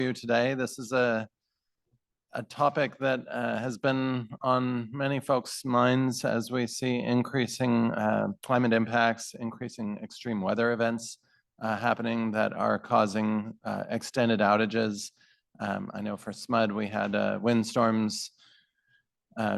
you today. This is a topic that has been on many folks' minds as we see increasing climate impacts, increasing extreme weather events happening that are causing extended outages. I know for SMUD we had windstorms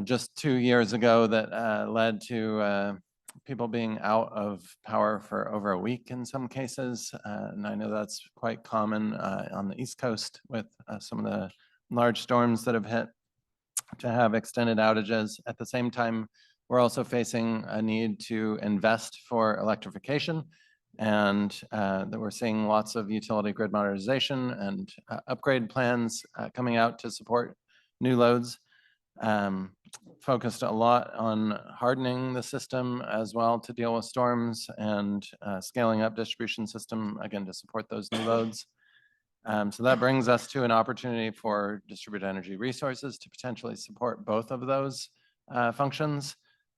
just 2 years ago that led to people being out of power for over a week in some cases. And I know that's quite common on the East Coast with some of the large storms that have hit to have extended outages. At the same time, we're also facing a need to invest for electrification, and that we're seeing lots of utility grid modernization and upgrade plans coming out to support new loads. Focused a lot on hardening the system as well to deal with storms and scaling up distribution system, again, to support those new loads. So that brings us to an opportunity for distributed energy resources to potentially support both of those functions.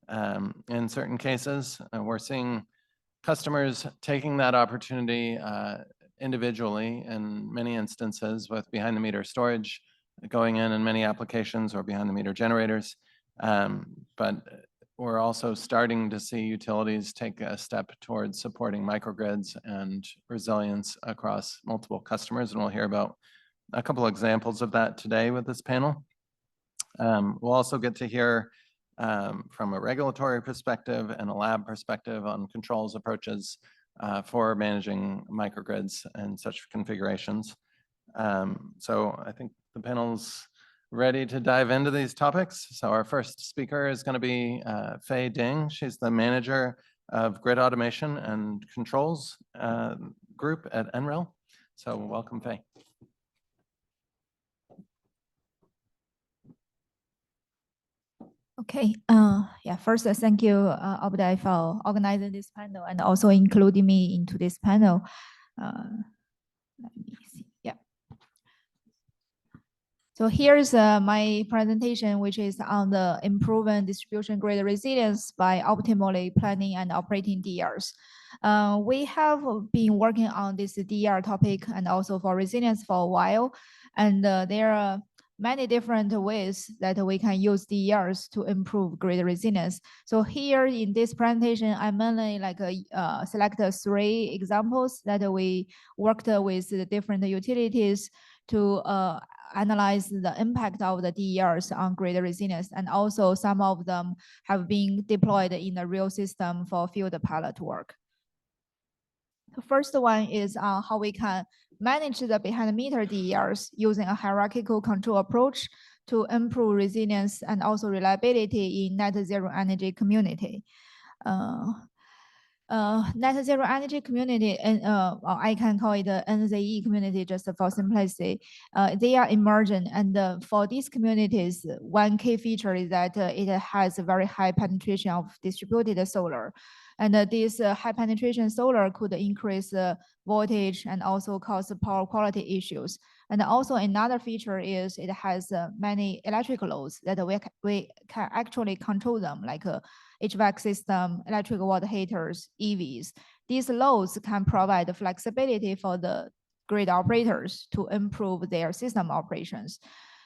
In certain cases, we're seeing customers taking that opportunity individually in many instances with behind the meter storage going in many applications or behind the meter generators. But we're also starting to see utilities take a step towards supporting microgrids and resilience across multiple customers. And we'll hear about a couple examples of that today with this panel. We'll also get to hear from a regulatory perspective and a lab perspective on controls approaches for managing microgrids and such configurations. So I think the panel's ready to dive into these topics. So our first speaker is going to be Fei Ding. She's the manager of Grid Automation and Controls Group at NREL. So welcome, Fei. Okay. Yeah. First, thank you, Obadiah, for organizing this panel and also including me into this panel. Let me see. Yeah. So here's my presentation, which is on the improving distribution grid resilience by optimally planning and operating DRs. We have been working on this DR topic and also for resilience for a while, and there are many different ways that we can use DRs to improve grid resilience. So here in this presentation, I mainly select 3 examples that we worked with the different utilities to analyze the impact of the DERs on grid resilience, and also some of them have been deployed in the real system for field pilot work. The first one is how we can manage the behind-the-meter DERs using a hierarchical control approach to improve resilience and also reliability in net zero energy community. Net zero energy community, and I can call it the NZE community just for simplicity. They are emergent, and for these communities, one key feature is that it has a very high penetration of distributed solar. And this high penetration solar could increase voltage and also cause power quality issues. And also another feature is it has many electrical loads that we can actually control them, like HVAC system, electric water heaters, EVs. These loads can provide flexibility for the grid operators to improve their system operations.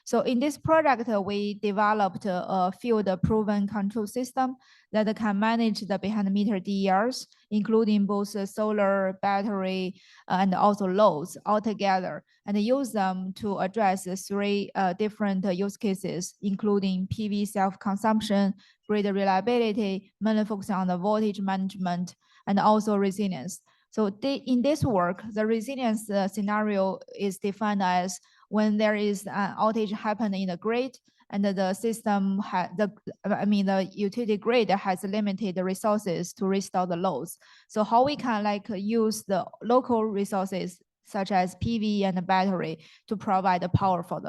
So in this project, we developed a field-proven control system that can manage the behind-the-meter DERs, including both solar, battery, and also loads altogether, and use them to address 3 different use cases, including PV self-consumption, grid reliability, mainly focusing on the voltage management, and also resilience. So in this work, the resilience scenario is defined as when there is an outage happening in the grid and the system the utility grid has limited resources to restore the loads. So how we can use the local resources such as PV and the battery to provide the power for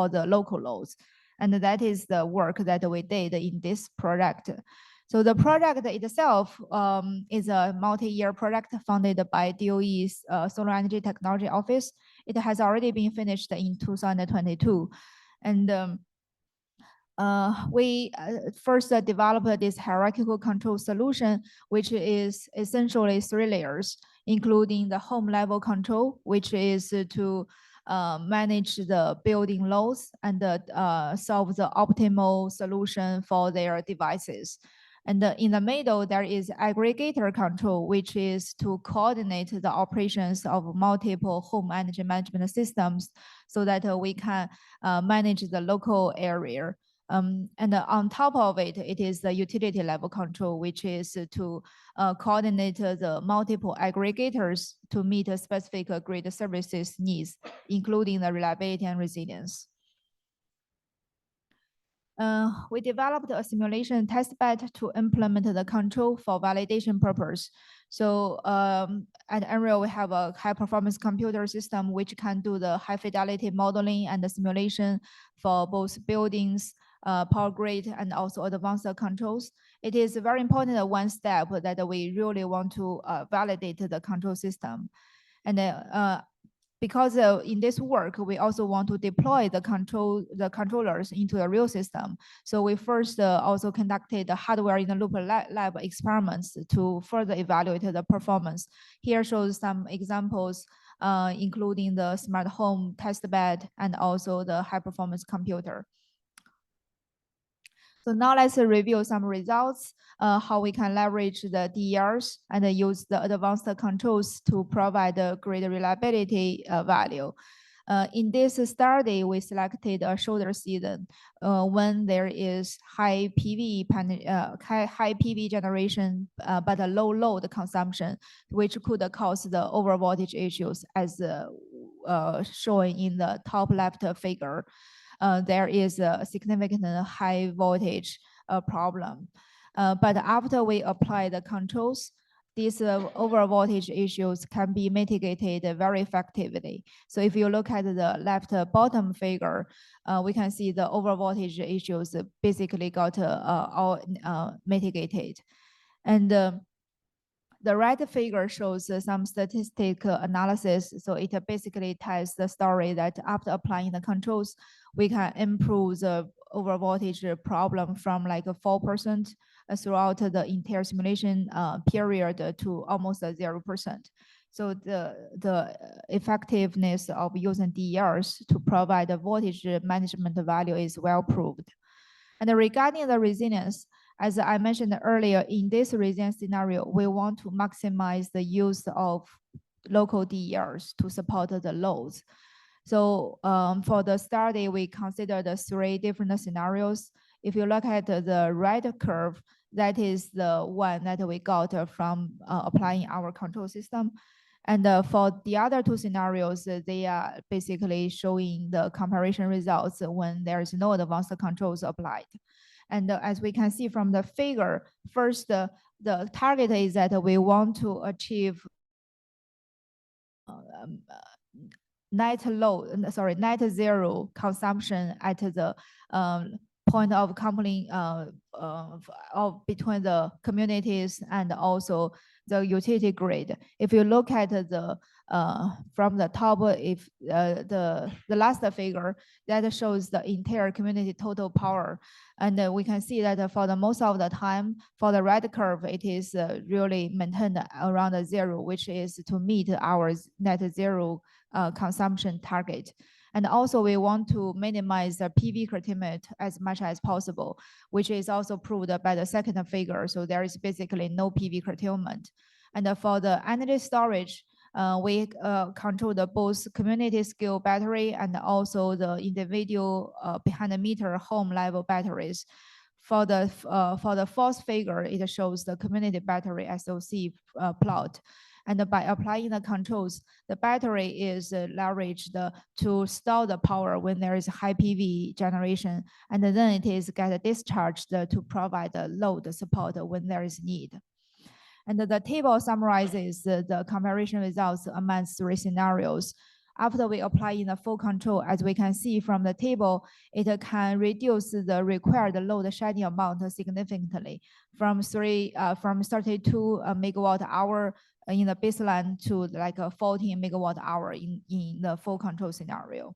the local loads. And that is the work that we did in this project. So the project itself is a multi-year project funded by DOE's Solar Energy Technology Office. It has already been finished in 2022. And we first developed this hierarchical control solution, which is essentially 3 layers, including the home level control, which is to manage the building loads and solve the optimal solution for their devices. And in the middle, there is aggregator control, which is to coordinate the operations of multiple home energy management systems so that we can manage the local area. And on top of it, it is the utility level control, which is to coordinate the multiple aggregators to meet a specific grid services needs, including the reliability and resilience. We developed a simulation testbed to implement the control for validation purpose. So at Unreal, we have a high performance computer system which can do the high fidelity modeling and the simulation for both buildings, power grid, and also advanced controls. It is very important one step that we really want to validate the control system. And because in this work, we also want to deploy the controllers into a real system. So we first also conducted the hardware in the loop lab experiments to further evaluate the performance. Here shows some examples, including the smart home testbed and also the high performance computer. So now let's review some results, how we can leverage the DERs and use the advanced controls to provide a great reliability value. In this study, we selected a shoulder season when there is high PV generation, but a low load consumption, which could cause the over voltage issues as shown in the top left figure. There is a significant high voltage problem. But after we apply the controls, these over voltage issues can be mitigated very effectively. So if you look at the left bottom figure, we can see the over voltage issues basically got all mitigated. And the right figure shows some statistical analysis. So it basically tells the story that after applying the controls, we can improve the over voltage problem from like 4% throughout the entire simulation period to almost 0%. So the effectiveness of using DERs to provide a voltage management value is well proved. And regarding the resilience, as I mentioned earlier, in this resilience scenario, we want to maximize the use of local DERs to support the loads. So for the study, we considered 3 different scenarios. If you look at the right curve, that is the one that we got from applying our control system. And for the other 2 scenarios, they are basically showing the comparison results when there is no advanced controls applied. And as we can see from the figure, first, the target is that we want to achieve net zero consumption at the point of coupling between the communities and also the utility grid. If you look at the from the top, if the last figure that shows the entire community total power, and we can see that for the most of the time, for the red curve, it is really maintained around 0, which is to meet our net zero consumption target. And also we want to minimize the PV curtailment as much as possible, which is also proved by the second figure. So there is basically no PV curtailment. And for the energy storage, we control the both community scale battery and also the individual behind the meter home level batteries. For the 4th figure, it shows the community battery SOC plot. And by applying the controls, the battery is leveraged to store the power when there is high PV generation, and then it is get discharged to provide the load support when there is need. And the table summarizes the comparison results among 3 scenarios. After we apply in the full control, as we can see from the table, it can reduce the required load shedding amount significantly from 32 megawatt hour in the baseline to like a 14 megawatt hour in the full control scenario.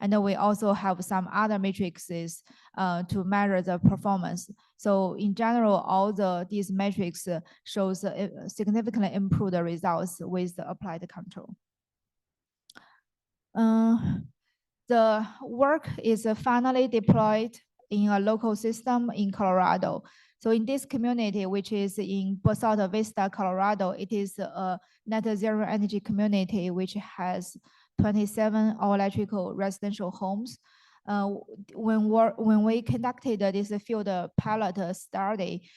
And then we also have some other matrices to measure the performance. So in general, all these metrics shows significantly improved results with the applied control. The work is finally deployed in a local system in Colorado. So in this community, which is in Basalt Vista, Colorado, it is a net zero energy community which has 27 all-electrical residential homes. When we conducted this field pilot study,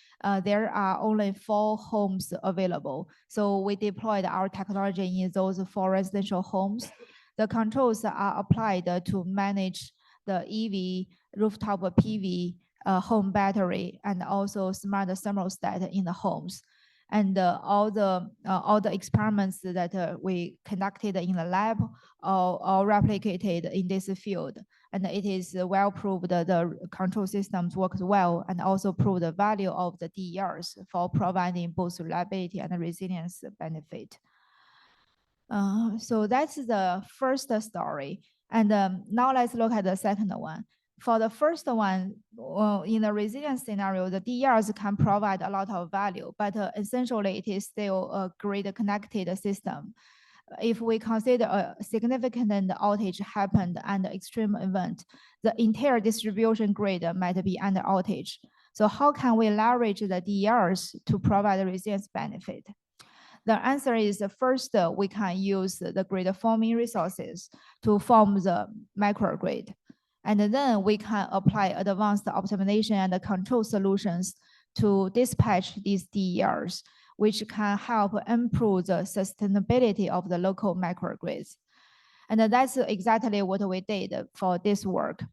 there are only 4 homes available. So we deployed our technology in those 4 residential homes. The controls are applied to manage the EV, rooftop PV, home battery, and also smart thermostat in the homes. And all the experiments that we conducted in the lab are replicated in this field. And it is well proved that the control systems works well and also prove the value of the DERs for providing both reliability and resilience benefit. So that's the first story. And now let's look at the second one. For the first one, in the resilience scenario, the DERs can provide a lot of value, but essentially it is still a grid connected system. If we consider a significant outage happened and extreme event, the entire distribution grid might be under outage. So how can we leverage the DERs to provide a resilience benefit? The answer is first, we can use the grid forming resources to form the microgrid. And then we can apply advanced optimization and control solutions to dispatch these DERs, which can help improve the sustainability of the local microgrids. And that's exactly what we did for this work.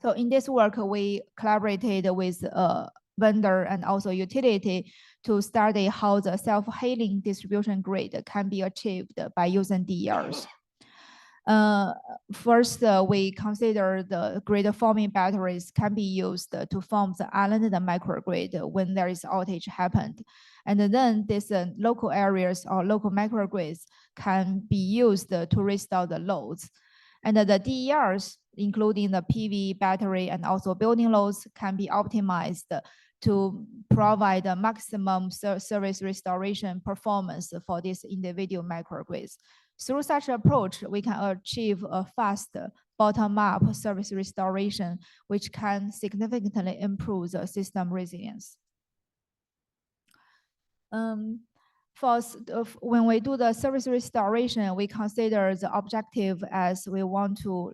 So in this work, we collaborated with a vendor and also utility to study how the self-healing distribution grid can be achieved by using DERs. First, we consider the grid forming batteries can be used to form the island and the microgrid when there is outage happened. And then these local areas or local microgrids can be used to restore the loads. And the DERs, including the PV, battery, and also building loads, can be optimized to provide a maximum service restoration performance for these individual microgrids. Through such approach, we can achieve a fast bottom-up service restoration, which can significantly improve the system resilience. When we do the service restoration, we consider the objective as we want to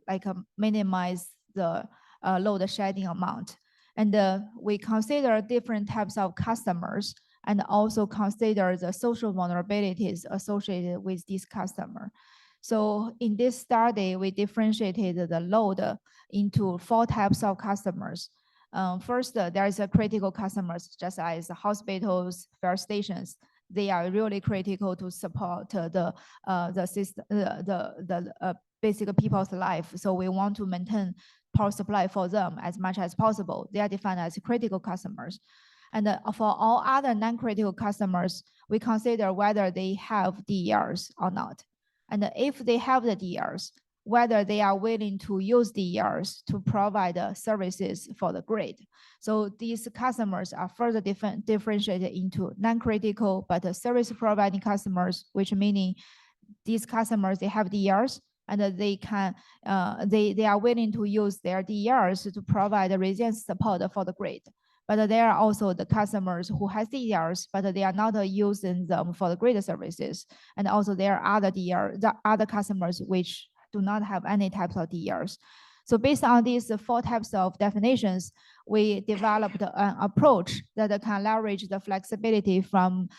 minimize the load shedding amount. And we consider different types of customers and also consider the social vulnerabilities associated with this customer. So in this study, we differentiated the load into 4 types of customers. First, there is a critical customers, just as hospitals, fire stations. They are really critical to support the system, basic people's life. So we want to maintain power supply for them as much as possible. They are defined as critical customers. And for all other non-critical customers, we consider whether they have DERs or not. And if they have the DERs, whether they are willing to use DERs to provide services for the grid. So these customers are further differentiated into non-critical but service providing customers, which meaning these customers, they have DERs and they are willing to use their DERs to provide resilience support for the grid. But there are also the customers who have DERs, but they are not using them for the grid services. And also there are other customers which do not have any types of DERs. So based on these 4 types of definitions, we developed an approach that can leverage the flexibility from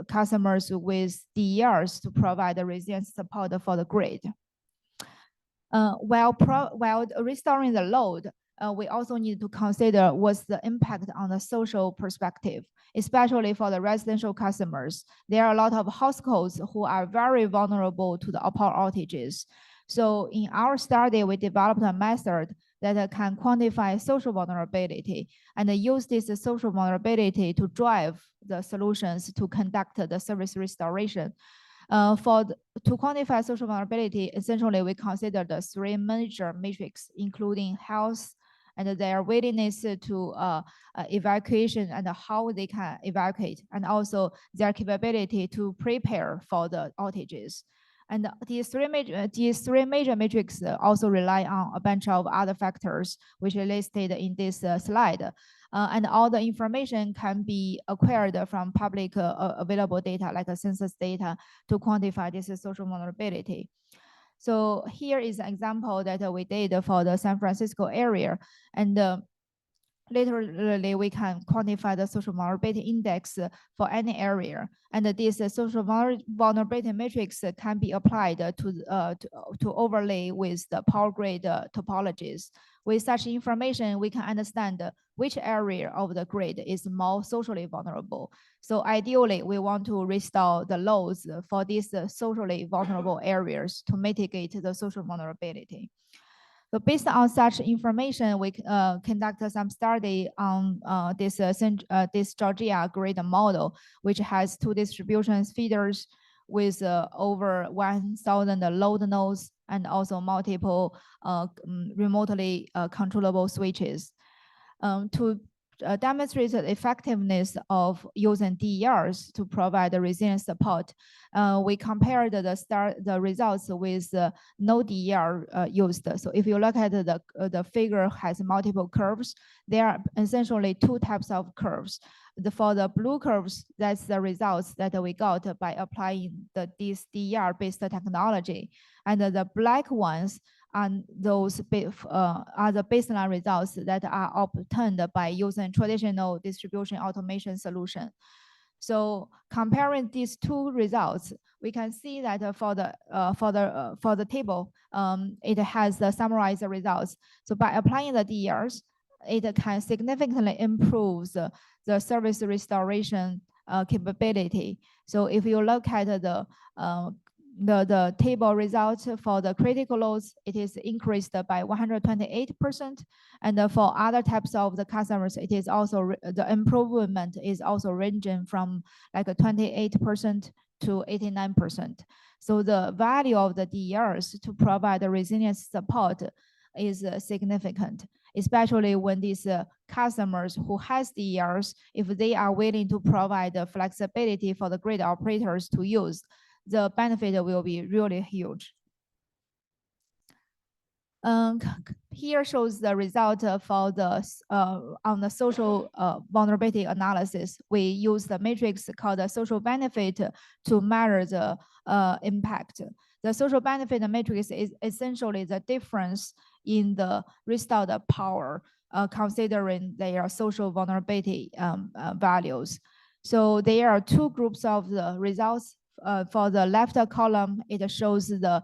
customers with DERs to provide the resilience support for the grid. While restoring the load, we also need to consider what's the impact on the social perspective, especially for the residential customers. There are a lot of households who are very vulnerable to the power outages. So in our study, we developed a method that can quantify social vulnerability and use this social vulnerability to drive the solutions to conduct the service restoration. To quantify social vulnerability, essentially we consider the 3 major metrics, including health and their willingness to evacuation and how they can evacuate, and also their capability to prepare for the outages. And these three major metrics also rely on a bunch of other factors, which are listed in this slide. And all the information can be acquired from public available data, like census data, to quantify this social vulnerability. So here is an example that we did for the San Francisco area. And literally, we can quantify the social vulnerability index for any area. And this social vulnerability matrix can be applied to overlay with the power grid topologies. With such information, we can understand which area of the grid is more socially vulnerable. So ideally, we want to restore the loads for these socially vulnerable areas to mitigate the social vulnerability. So based on such information, we conducted some study on this Georgia grid model, which has two distribution feeders with over 1,000 load nodes and also multiple remotely controllable switches. To demonstrate the effectiveness of using DERs to provide the resilience support, we compared the results with no DER used. So if you look at the figure has multiple curves, there are essentially two types of curves. For the blue curves, that's the results that we got by applying this DER-based technology. And the black ones and those are the baseline results that are obtained by using traditional distribution automation solution. So comparing these two results, we can see that for the table, it has the summarized results. So by applying the DERs, it can significantly improve the service restoration capability. So if you look at the table results for the critical loads, it is increased by 128%. And for other types of the customers, it is also, the improvement is also ranging from like 28% to 89%. So the value of the DERs to provide the resilience support is significant, especially when these customers who has DERs, if they are willing to provide the flexibility for the grid operators to use, the benefit will be really huge. Here shows the result for the on the social vulnerability analysis. We use the matrix called the social benefit to measure the impact. The social benefit matrix is essentially the difference in the restored power considering their social vulnerability values. So there are two groups of the results. For the left column, it shows the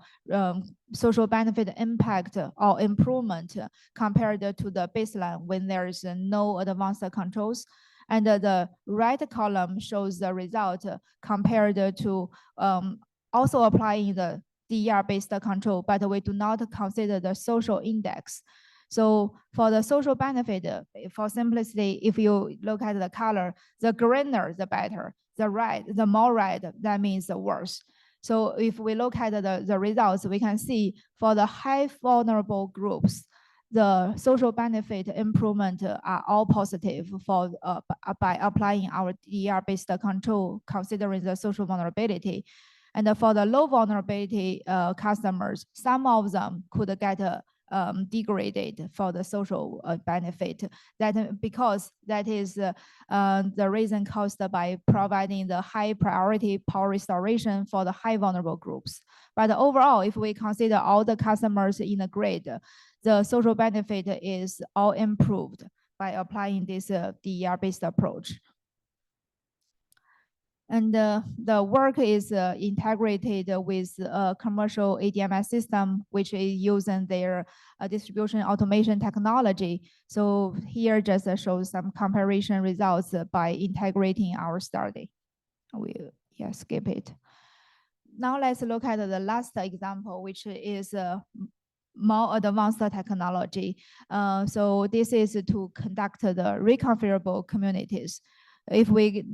social benefit impact or improvement compared to the baseline when there is no advanced controls. And the right column shows the result compared to also applying the DER-based control, but we do not consider the social index. So for the social benefit, for simplicity, if you look at the color, the greener, the better. The more red, that means the worse. So if we look at the results, we can see for the high vulnerable groups, the social benefit improvement are all positive for by applying our DER-based control, considering the social vulnerability. And for the low vulnerability customers, some of them could get degraded for the social benefit, that because that is the reason caused by providing the high priority power restoration for the high vulnerable groups. But overall, if we consider all the customers in the grid, the social benefit is all improved by applying this DER-based approach. And the work is integrated with a commercial ADMS system, which is using their distribution automation technology. So here just shows some comparison results by integrating our study. We skip it. Now let's look at the last example, which is more advanced technology. So this is to conduct the reconfigurable communities. If we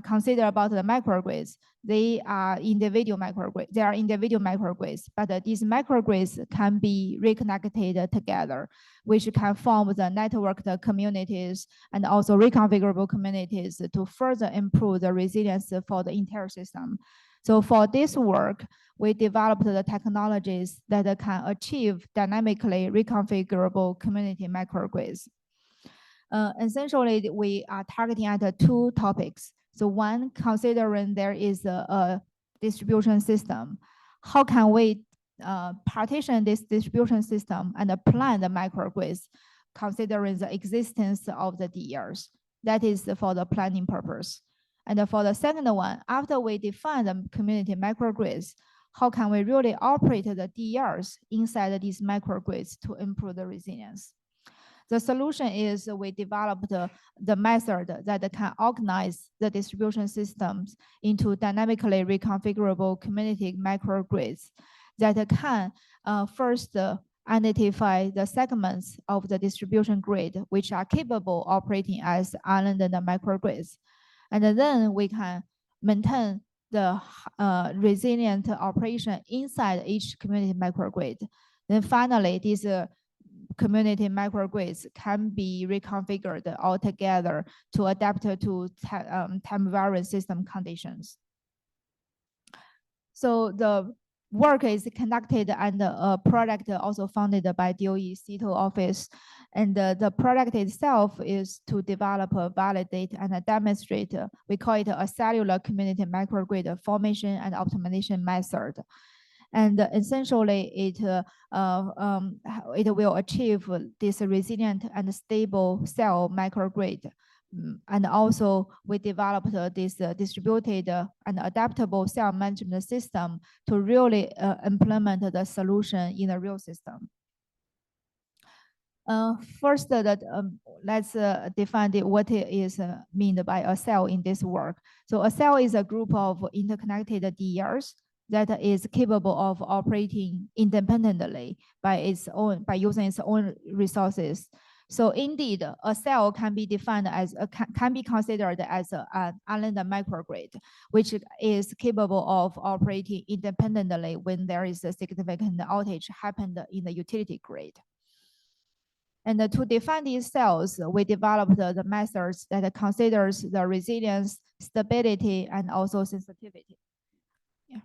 consider about the microgrids, they are individual microgrids. They are individual microgrids, but these microgrids can be reconnected together, which can form the networked communities and also reconfigurable communities to further improve the resilience for the entire system. So for this work, we developed the technologies that can achieve dynamically reconfigurable community microgrids. Essentially, we are targeting at two topics. So one, considering there is a distribution system, how can we partition this distribution system and plan the microgrids considering the existence of the DERs? That is for the planning purpose. And for the second one, after we define the community microgrids, how can we really operate the DERs inside these microgrids to improve the resilience? The solution is we developed the method that can organize the distribution systems into dynamically reconfigurable community microgrids that can first identify the segments of the distribution grid which are capable of operating as island and microgrids. And then we can maintain the resilient operation inside each community microgrid. Then finally, these community microgrids can be reconfigured altogether to adapt to time-variant system conditions. So the work is conducted and a project also funded by DOE CETO office. And the project itself is to develop, validate, and demonstrate, we call it a cellular community microgrid formation and optimization method. And essentially, it will achieve this resilient and stable cell microgrid. And also, we developed this distributed and adaptable cell management system to really implement the solution in a real system. First, let's define what is meant by a cell in this work. So a cell is a group of interconnected DERs that is capable of operating independently by using its own resources. So indeed, a cell can be defined as can be considered as an island microgrid, which is capable of operating independently when there is a significant outage happened in the utility grid. And to define these cells, we developed the methods that considers the resilience, stability, and also sensitivity. Yeah.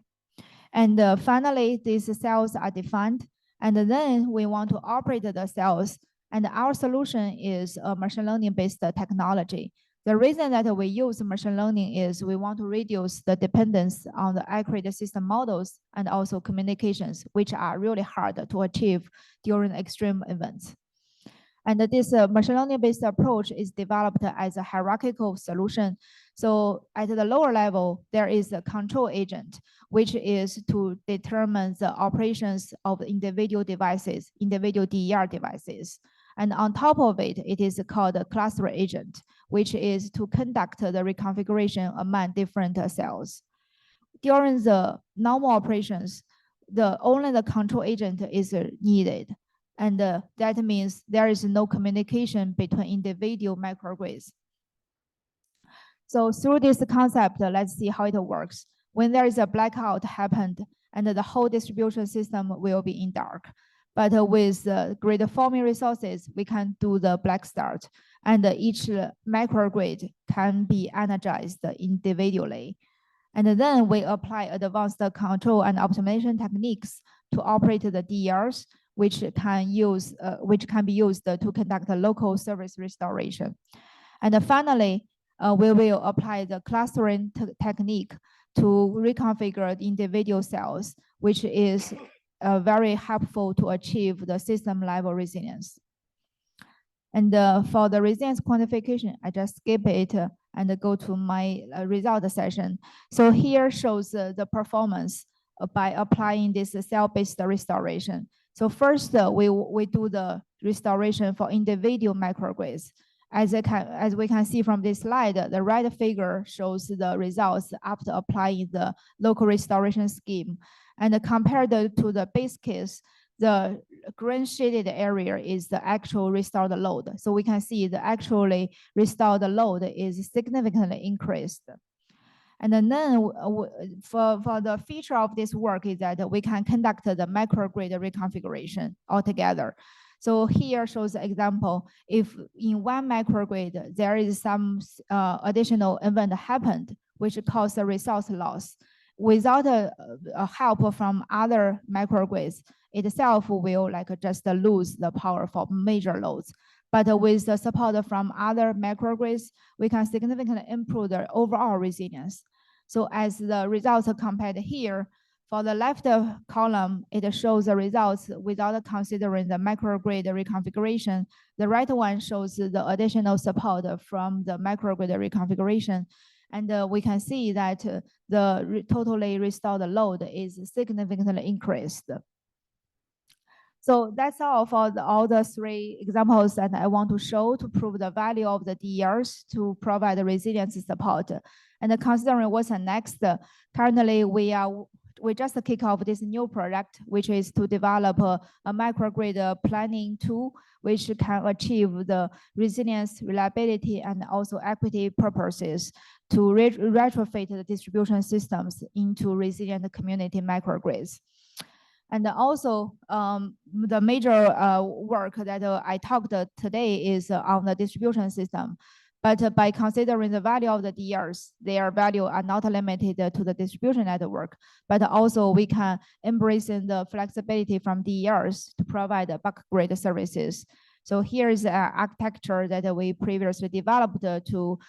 And finally, these cells are defined, and then we want to operate the cells. And our solution is a machine learning-based technology. The reason that we use machine learning is we want to reduce the dependence on the accurate system models and also communications, which are really hard to achieve during extreme events. And this machine learning-based approach is developed as a hierarchical solution. So at the lower level, there is a control agent, which is to determine the operations of individual devices, individual DER devices. And on top of it, it is called a cluster agent, which is to conduct the reconfiguration among different cells. During the normal operations, only the control agent is needed. And that means there is no communication between individual microgrids. So through this concept, let's see how it works. When there is a blackout happened and the whole distribution system will be in dark. But with grid forming resources, we can do the black start, and each microgrid can be energized individually. And then we apply advanced control and optimization techniques to operate the DERs, which can be used to conduct a local service restoration. And finally, we will apply the clustering technique to reconfigure the individual cells, which is very helpful to achieve the system level resilience. And for the resilience quantification, I just skip it and go to my result session. So here shows the performance by applying this cell-based restoration. So first, we do the restoration for individual microgrids. As we can see from this slide, the right figure shows the results after applying the local restoration scheme. And compared to the base case, the green shaded area is the actual restored load. So we can see the actually restored load is significantly increased. And then for the feature of this work is that we can conduct the microgrid reconfiguration altogether. So here shows the example. If in one microgrid, there is some additional event happened, which caused a resource loss, without a help from other microgrids, itself will like just lose the power for major loads. But with the support from other microgrids, we can significantly improve the overall resilience. So as the results are compared here, for the left column, it shows the results without considering the microgrid reconfiguration. The right one shows the additional support from the microgrid reconfiguration. And we can see that the totally restored load is significantly increased. So that's all for all the three examples that I want to show to prove the value of the DERs to provide resilience support. And considering what's next, currently we just kick off this new project, which is to develop a microgrid planning tool, which can achieve the resilience, reliability, and also equity purposes to retrofit the distribution systems into resilient community microgrids. And also, the major work that I talked today is on the distribution system. But by considering the value of the DERs, their value are not limited to the distribution network, but also we can embrace the flexibility from DERs to provide buck grid services. So here is an architecture that we previously developed to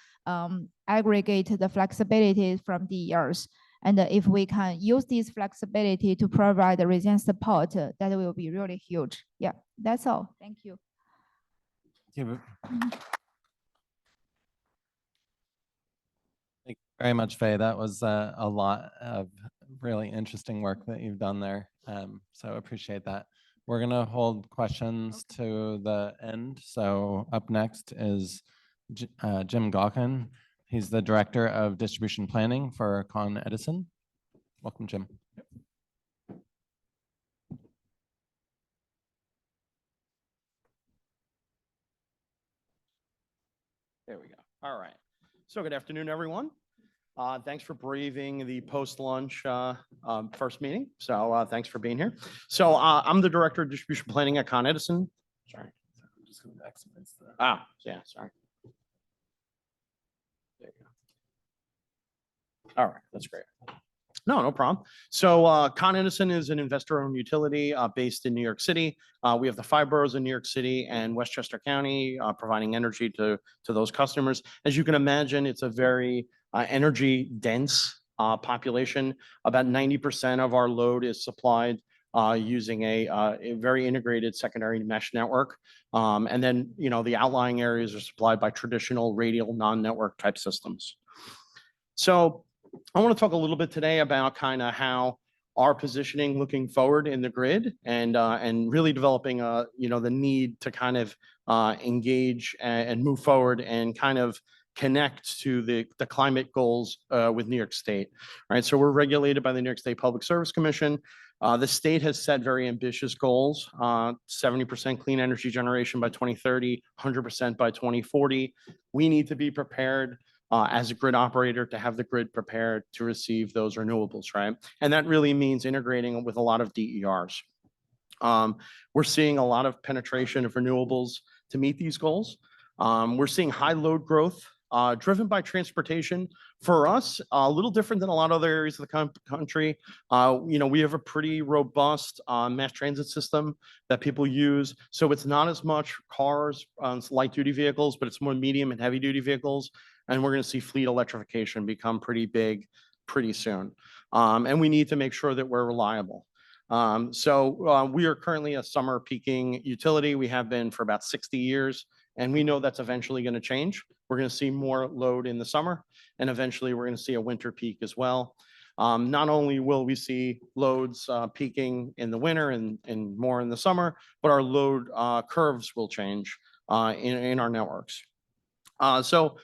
aggregate the flexibility from DERs. And if we can use this flexibility to provide the resilience support, that will be really huge. Yeah, that's all. Thank you. Thank you very much, Faye. That was a lot of really interesting work that you've done there. So appreciate that. We're going to hold questions to the end. So up next is Jim Gaughan. He's the Director of Distribution Planning for Con Edison. Welcome, Jim. There we go. All right. So good afternoon, everyone. Thanks for braving the post-lunch first meeting. So thanks for being here. So I'm the Director of Distribution Planning at Con Edison. Sorry. I'm just going to maximize the... yeah, sorry. There you go. All right, that's great. No problem. So Con Edison is an investor-owned utility based in New York City. We have the 5 boroughs in New York City and Westchester County providing energy to those customers. As you can imagine, it's a very energy-dense population. About 90% of our load is supplied using a very integrated secondary mesh network. And then, the outlying areas are supplied by traditional radial non-network type systems. So I want to talk a little bit today about kind of how our positioning looking forward in the grid and really developing the need to kind of engage and move forward and kind of connect to the climate goals with New York State. All right, so we're regulated by the New York State Public Service Commission. The state has set very ambitious goals, 70% clean energy generation by 2030, 100% by 2040. We need to be prepared as a grid operator to have the grid prepared to receive those renewables, right? And that really means integrating with a lot of DERs. We're seeing a lot of penetration of renewables to meet these goals. We're seeing high load growth driven by transportation. For us, a little different than a lot of other areas of the country. We have a pretty robust mass transit system that people use. So it's not as much cars, light duty vehicles, but it's more medium and heavy duty vehicles. And we're going to see fleet electrification become pretty big pretty soon. And we need to make sure that we're reliable. So we are currently a summer peaking utility. We have been for about 60 years. And we know that's eventually going to change. We're going to see more load in the summer, and eventually we're going to see a winter peak as well. Not only will we see loads peaking in the winter and more in the summer, but our load curves will change in our networks. So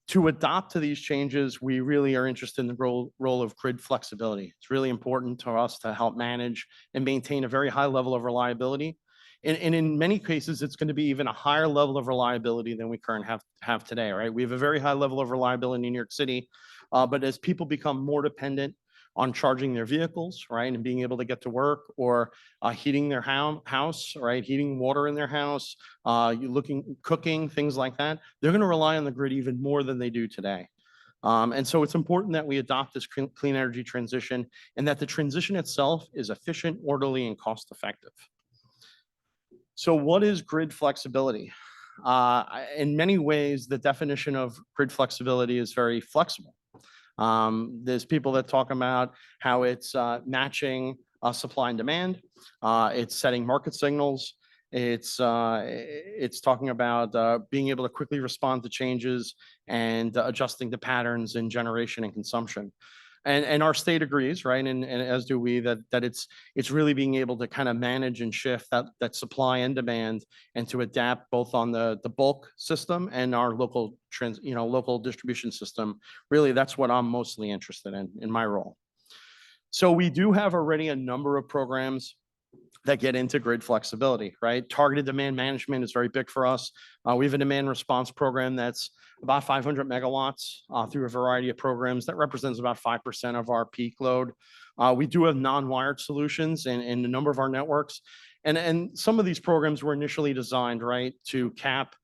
to adopt to these changes, we really are interested in the role of grid flexibility. It's really important to us to help manage and maintain a very high level of reliability. And in many cases, it's going to be even a higher level of reliability than we currently have today, right? We have a very high level of reliability in New York City, but as people become more dependent on charging their vehicles, right, and being able to get to work or heating their house, right, heating water in their house, cooking, things like that, they're going to rely on the grid even more than they do today. And so it's important that we adopt this clean energy transition and that the transition itself is efficient, orderly, and cost-effective. So what is grid flexibility? In many ways, the definition of grid flexibility is very flexible. There's people that talk about how it's matching supply and demand. It's setting market signals. It's talking about being able to quickly respond to changes and adjusting to patterns in generation and consumption. And our state agrees, right? And as do we, that it's really being able to kind of manage and shift that supply and demand and to adapt both on the bulk system and our local local distribution system. Really, that's what I'm mostly interested in my role. So we do have already a number of programs that get into grid flexibility, right? Targeted demand management is very big for us. We have a demand response program that's about 500 megawatts through a variety of programs. That represents about 5% of our peak load. We do have non-wired solutions in a number of our networks. And some of these programs were initially designed, right, to cap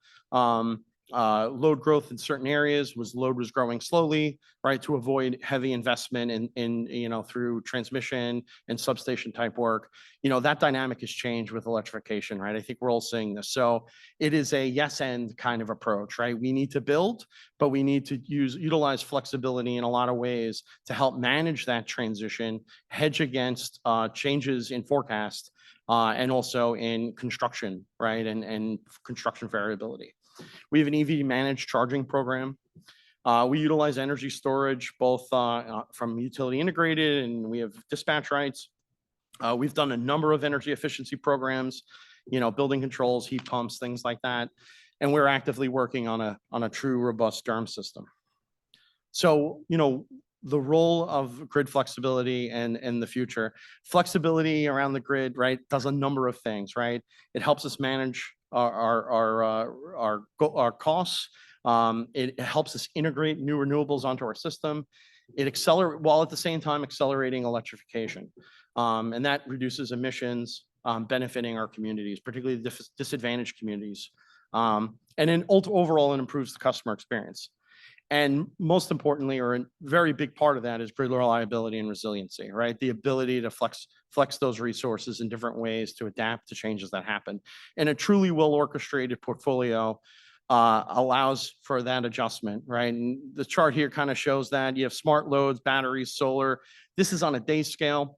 load growth in certain areas. Load was growing slowly, right, to avoid heavy investment in through transmission and substation type work. That dynamic has changed with electrification, right? I think we're all seeing this. So it is a yes and kind of approach, right? We need to build, but we need to utilize flexibility in a lot of ways to help manage that transition, hedge against changes in forecast, and also in construction, right, and construction variability. We have an EV managed charging program. We utilize energy storage, both from utility integrated, and we have dispatch rights. We've done a number of energy efficiency programs, building controls, heat pumps, things like that. And we're actively working on a true robust DERM system. So, the role of grid flexibility and the future. Flexibility around the grid, right, does a number of things, right? It helps us manage our costs. It helps us integrate new renewables onto our system. It accelerates, while at the same time accelerating electrification. And that reduces emissions, benefiting our communities, particularly disadvantaged communities. And then overall, it improves the customer experience. And most importantly, or a very big part of that, is grid reliability and resiliency, right? The ability to flex those resources in different ways to adapt to changes that happen. And a truly well-orchestrated portfolio allows for that adjustment, right? And the chart here kind of shows that you have smart loads, batteries, solar. This is on a day scale.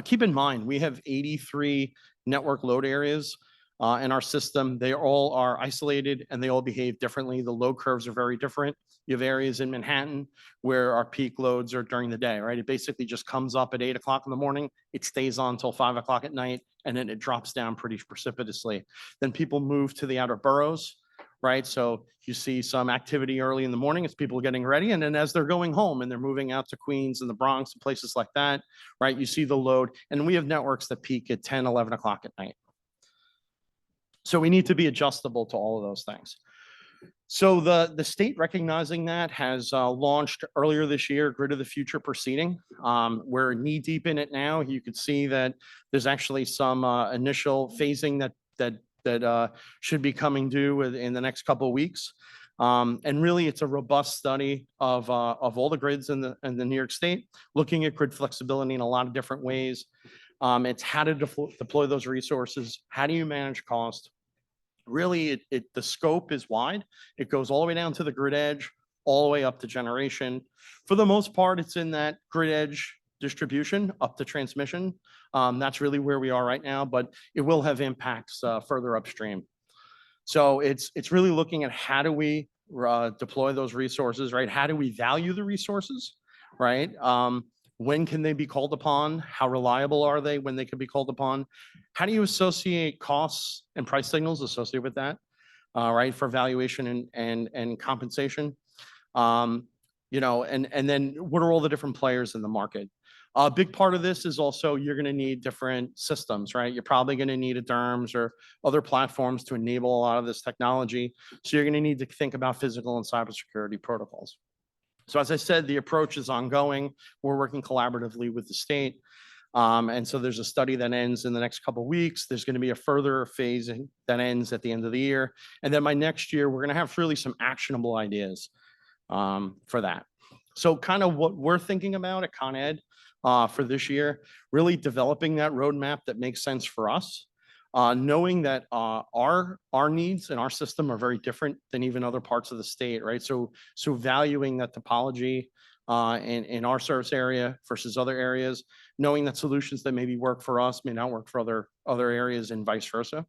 Keep in mind, we have 83 network load areas in our system. They all are isolated and they all behave differently. The load curves are very different. You have areas in Manhattan where our peak loads are during the day, right? It basically just comes up at 8 o'clock in the morning. It stays on until 5 o'clock at night, and then it drops down pretty precipitously. Then people move to the outer boroughs, right? So you see some activity early in the morning as people are getting ready. And then as they're going home and they're moving out to Queens and the Bronx and places like that, right? You see the load. And we have networks that peak at 10, 11 o'clock at night. So we need to be adjustable to all of those things. So the state, recognizing that, has launched earlier this year Grid of the Future proceeding. We're knee deep in it now. You could see that there's actually some initial phasing that should be coming due in the next couple of weeks. And really, it's a robust study of all the grids in the New York State, looking at grid flexibility in a lot of different ways. It's how to deploy those resources. How do you manage cost? Really, the scope is wide. It goes all the way down to the grid edge, all the way up to generation. For the most part, it's in that grid edge distribution up to transmission. That's really where we are right now, but it will have impacts further upstream. So it's really looking at how do we deploy those resources, right? How do we value the resources, right? When can they be called upon? How reliable are they when they can be called upon? How do you associate costs and price signals associated with that, right, for valuation and compensation? And then what are all the different players in the market? A big part of this is also you're going to need different systems, right? You're probably going to need a DERMS or other platforms to enable a lot of this technology. So you're going to need to think about physical and cybersecurity protocols. So as I said, the approach is ongoing. We're working collaboratively with the state. And so there's a study that ends in the next couple of weeks. There's going to be a further phasing that ends at the end of the year. And then by next year, we're going to have really some actionable ideas for that. So kind of what we're thinking about at Con Ed for this year, really developing that roadmap that makes sense for us. Knowing that our needs and our system are very different than even other parts of the state, right? So valuing that topology in our service area versus other areas, knowing that solutions that maybe work for us may not work for other areas and vice versa.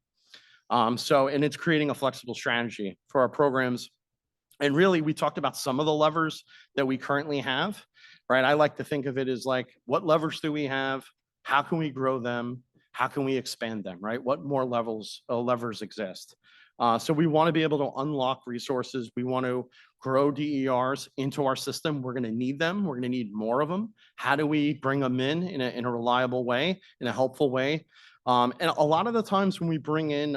And it's creating a flexible strategy for our programs. And really, we talked about some of the levers that we currently have, right? I like to think of it as like, what levers do we have? How can we grow them? How can we expand them, right? What more levers exist? So we want to be able to unlock resources. We want to grow DERs into our system. We're going to need them. We're going to need more of them. How do we bring them in a reliable way, in a helpful way? And a lot of the times when we bring in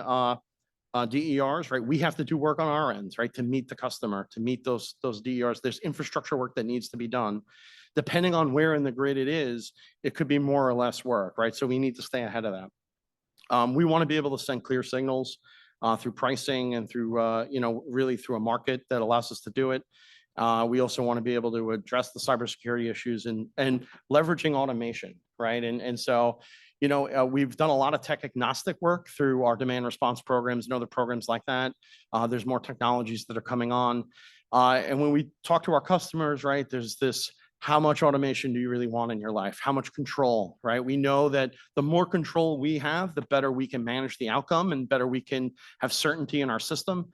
DERs, right, we have to do work on our ends, right, to meet the customer, to meet those DERs. There's infrastructure work that needs to be done. Depending on where in the grid it is, it could be more or less work, right? So we need to stay ahead of that. We want to be able to send clear signals through pricing and through, really through a market that allows us to do it. We also want to be able to address the cybersecurity issues and leveraging automation, right? And so, we've done a lot of tech agnostic work through our demand response programs and other programs like that. There's more technologies that are coming on. And when we talk to our customers, right, there's this, how much automation do you really want in your life? How much control, right? We know that the more control we have, the better we can manage the outcome and better we can have certainty in our system.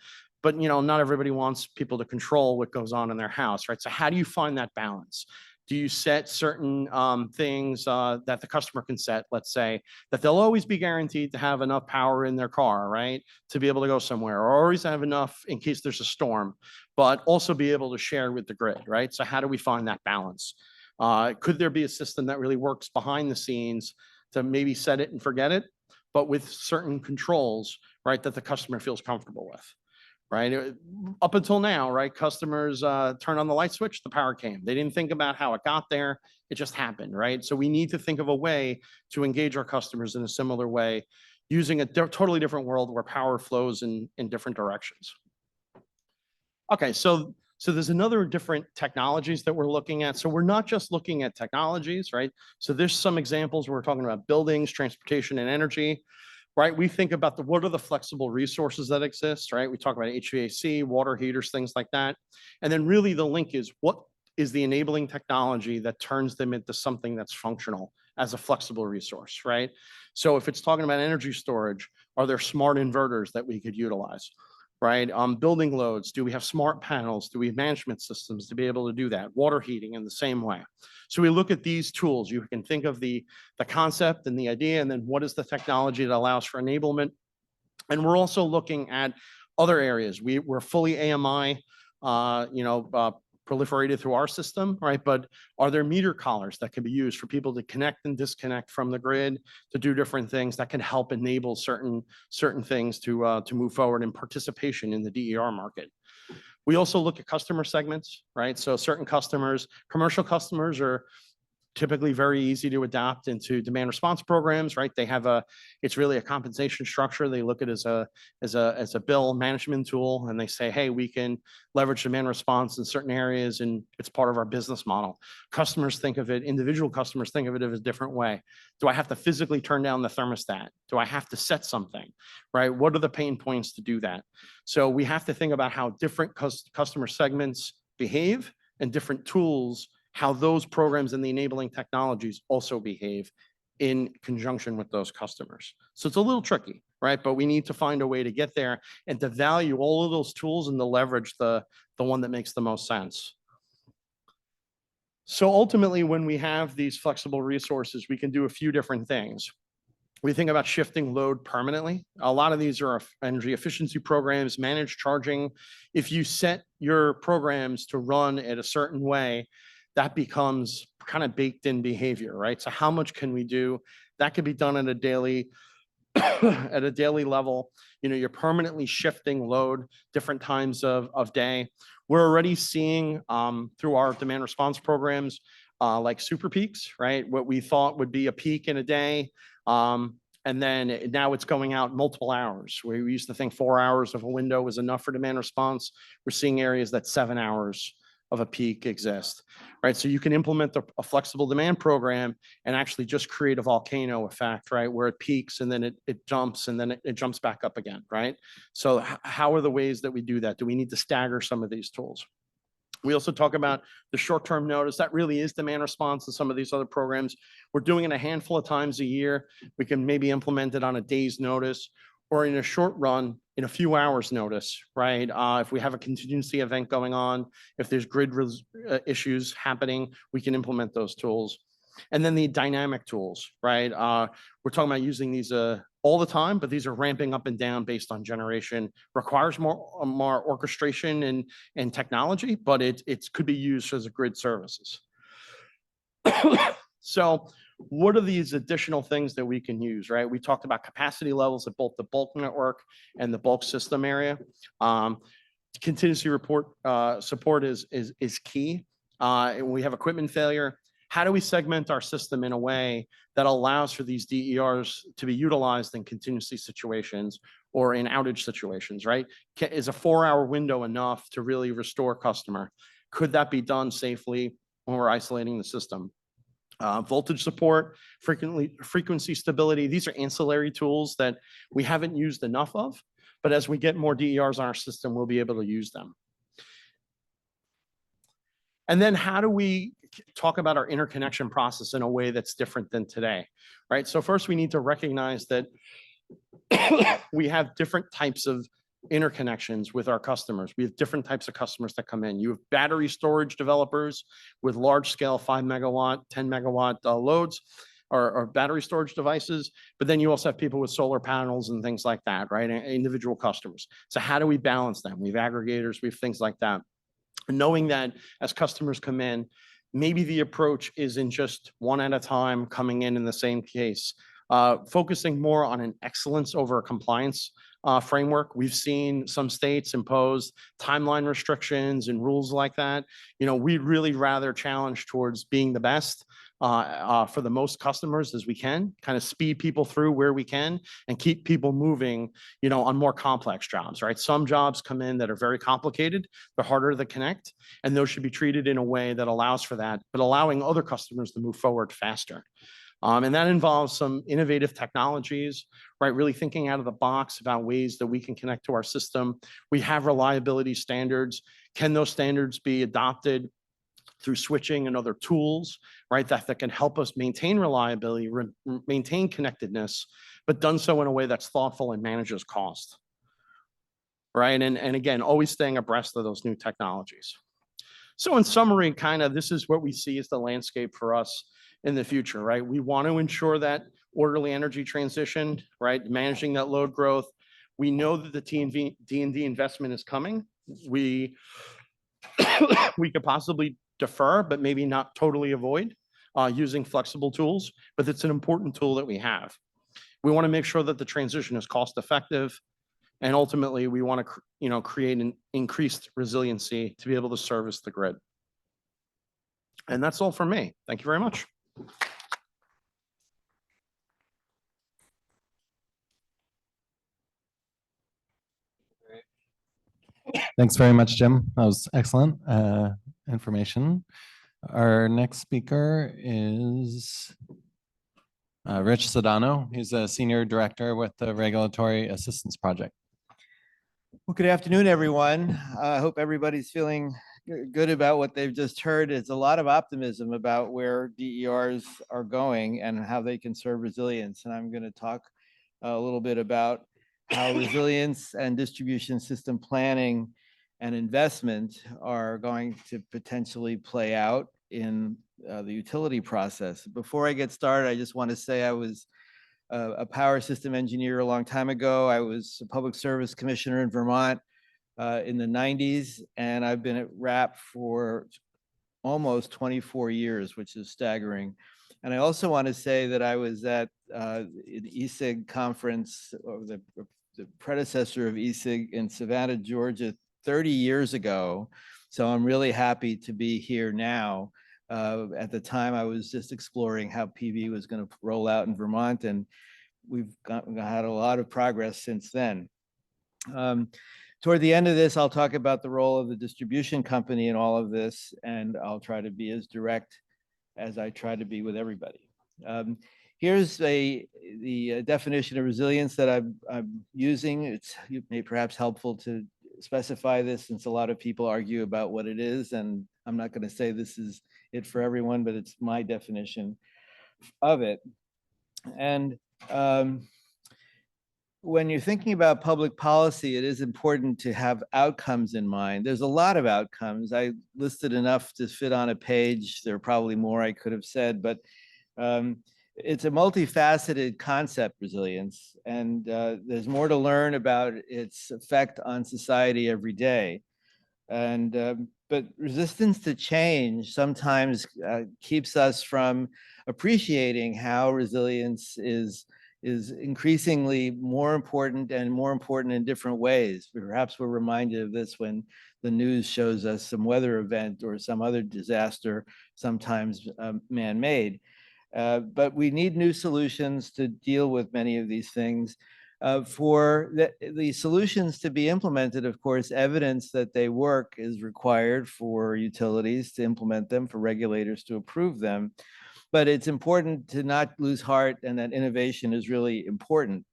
But, not everybody wants people to control what goes on in their house, right? So how do you find that balance? Do you set certain things that the customer can set, let's say, that they'll always be guaranteed to have enough power in their car, right? To be able to go somewhere, or always have enough in case there's a storm, but also be able to share with the grid, right? So how do we find that balance? Could there be a system that really works behind the scenes to maybe set it and forget it, but with certain controls, right, that the customer feels comfortable with? Right? Up until now, right, customers turned on the light switch, the power came. They didn't think about how it got there. It just happened, right? So we need to think of a way to engage our customers in a similar way, using a totally different world where power flows in different directions. Okay, so there's another different technologies that we're looking at. So we're not just looking at technologies, right? So there's some examples where we're talking about buildings, transportation, and energy. Right? We think about what are the flexible resources that exist, right? We talk about HVAC, water heaters, things like that. And then really the link is, what is the enabling technology that turns them into something that's functional as a flexible resource, right? So if it's talking about energy storage, are there smart inverters that we could utilize? Right? Building loads, do we have smart panels? Do we have management systems to be able to do that? Water heating in the same way. So we look at these tools. You can think of the concept and the idea, and then what is the technology that allows for enablement? And we're also looking at other areas. We're fully AMI, proliferated through our system, right? But are there meter collars that can be used for people to connect and disconnect from the grid to do different things that can help enable certain things to move forward in participation in the DER market? We also look at customer segments, right? So certain customers, commercial customers are typically very easy to adopt into demand response programs, right? It's really a compensation structure. They look at it as a bill management tool, and they say, hey, we can leverage demand response in certain areas, and it's part of our business model. Individual customers think of it in a different way. Do I have to physically turn down the thermostat? Do I have to set something, right? What are the pain points to do that? So we have to think about how different customer segments behave and different tools, how those programs and the enabling technologies also behave in conjunction with those customers. So it's a little tricky, right? But we need to find a way to get there and to value all of those tools and to leverage the one that makes the most sense. So ultimately, when we have these flexible resources, we can do a few different things. We think about shifting load permanently. A lot of these are energy efficiency programs, managed charging. If you set your programs to run at a certain way, that becomes kind of baked in behavior, right? So how much can we do? That could be done at a daily level. You're permanently shifting load different times of day. We're already seeing through our demand response programs, like super peaks, right? What we thought would be a peak in a day. And then now it's going out multiple hours. We used to think 4 hours of a window was enough for demand response. We're seeing areas that 7 hours of a peak exist, right? So you can implement a flexible demand program and actually just create a volcano effect, right? Where it peaks and then it jumps and then it jumps back up again, right? So how are the ways that we do that? Do we need to stagger some of these tools? We also talk about the short-term notice. That really is demand response in some of these other programs. We're doing it a handful of times a year. We can maybe implement it on a day's notice or in a short run, in a few hours notice, right? If we have a contingency event going on, if there's grid issues happening, we can implement those tools. And then the dynamic tools, right? We're talking about using these all the time, but these are ramping up and down based on generation. Requires more orchestration and technology, but it could be used as a grid services. So what are these additional things that we can use, right? We talked about capacity levels at both the bulk network and the bulk system area. Contingency support is key. And we have equipment failure. How do we segment our system in a way that allows for these DERs to be utilized in contingency situations or in outage situations, right? Is a 4-hour window enough to really restore customer? Could that be done safely when we're isolating the system? Voltage support, frequency stability. These are ancillary tools that we haven't used enough of, but as we get more DERs on our system, we'll be able to use them. And then how do we talk about our interconnection process in a way that's different than today, right? So first we need to recognize that we have different types of interconnections with our customers. We have different types of customers that come in. You have battery storage developers with large scale 5 megawatt, 10 megawatt loads or battery storage devices. But then you also have people with solar panels and things like that, right? Individual customers. So how do we balance them? We have aggregators, we have things like that. Knowing that as customers come in, maybe the approach isn't just one at a time coming in the same case, focusing more on an excellence over a compliance framework. We've seen some states impose timeline restrictions and rules like that. You know, we'd really rather challenge towards being the best for the most customers as we can, kind of speed people through where we can and keep people moving, you know, on more complex jobs, right? Some jobs come in that are very complicated, they're harder to connect, and those should be treated in a way that allows for that, but allowing other customers to move forward faster. And that involves some innovative technologies, right? Really thinking out of the box about ways that we can connect to our system. We have reliability standards. Can those standards be adopted through switching and other tools, right? That can help us maintain reliability, maintain connectedness, but done so in a way that's thoughtful and manages cost, right? And again, always staying abreast of those new technologies. So in summary, kind of this is what we see as the landscape for us in the future, right? We want to ensure that orderly energy transition, right? Managing that load growth. We know that the D&D investment is coming. We could possibly defer, but maybe not totally avoid using flexible tools, but it's an important tool that we have. We want to make sure that the transition is cost effective. And ultimately we want to, you know, create an increased resiliency to be able to service the grid. And that's all from me. Thank you very much. Thanks very much, Jim. That was excellent information. Our next speaker is Rich Sedano. He's a senior director with the Regulatory Assistance Project. Well, good afternoon, everyone. I hope everybody's feeling good about what they've just heard. It's a lot of optimism about where DERs are going and how they can serve resilience. And I'm going to talk a little bit about how resilience and distribution system planning and investment are going to potentially play out in the utility process. Before I get started, I just want to say I was a power system engineer a long time ago. I was a public service commissioner in Vermont in the 90s, and I've been at RAP for almost 24 years, which is staggering. And I also want to say that I was at an ESIG conference, or the predecessor of ESIG in Savannah, Georgia, 30 years ago. So I'm really happy to be here now. At the time, I was just exploring how PV was going to roll out in Vermont, and we've had a lot of progress since then. Toward the end of this, I'll talk about the role of the distribution company in all of this, and I'll try to be as direct as I try to be with everybody. Here's the definition of resilience that I'm using. It's perhaps helpful to specify this, since a lot of people argue about what it is, and I'm not going to say this is it for everyone, but it's my definition of it. And when you're thinking about public policy, it is important to have outcomes in mind. There's a lot of outcomes. I listed enough to fit on a page. There are probably more I could have said, but it's a multifaceted concept, resilience, and there's more to learn about its effect on society every day. And but resistance to change sometimes keeps us from appreciating how resilience is increasingly more important, and more important in different ways. Perhaps we're reminded of this when the news shows us some weather event or some other disaster, sometimes man-made. But we need new solutions to deal with many of these things. For the solutions to be implemented, of course, evidence that they work is required for utilities to implement them, for regulators to approve them. But it's important to not lose heart, and that innovation is really important.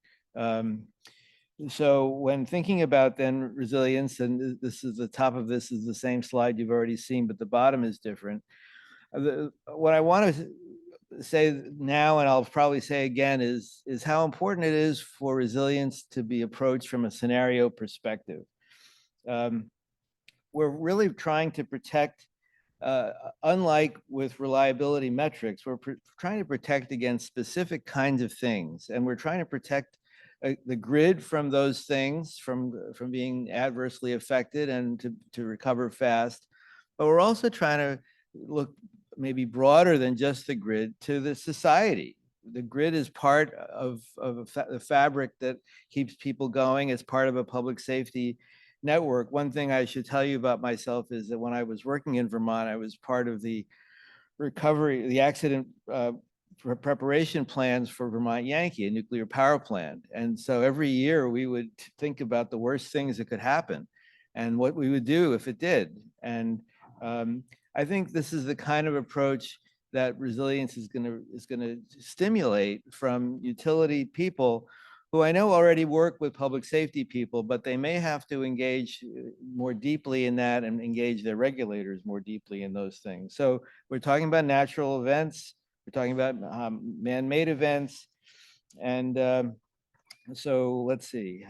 So when thinking about then resilience, and this is the top of this is the same slide you've already seen, but the bottom is different. What I want to say now, and I'll probably say again, is how important it is for resilience to be approached from a scenario perspective. We're really trying to protect, unlike with reliability metrics, we're trying to protect against specific kinds of things, and we're trying to protect the grid from those things, from being adversely affected, and to recover fast. But we're also trying to look maybe broader than just the grid to the society. The grid is part of the fabric that keeps people going. It's part of a public safety network. One thing I should tell you about myself is that when I was working in Vermont, I was part of the accident preparation plans for Vermont Yankee, a nuclear power plant. And so every year we would think about the worst things that could happen and what we would do if it did. And I think this is the kind of approach that resilience is going to stimulate from utility people who I know already work with public safety people, but they may have to engage more deeply in that and engage their regulators more deeply in those things. So we're talking about natural events, we're talking about man-made events, and so let's see.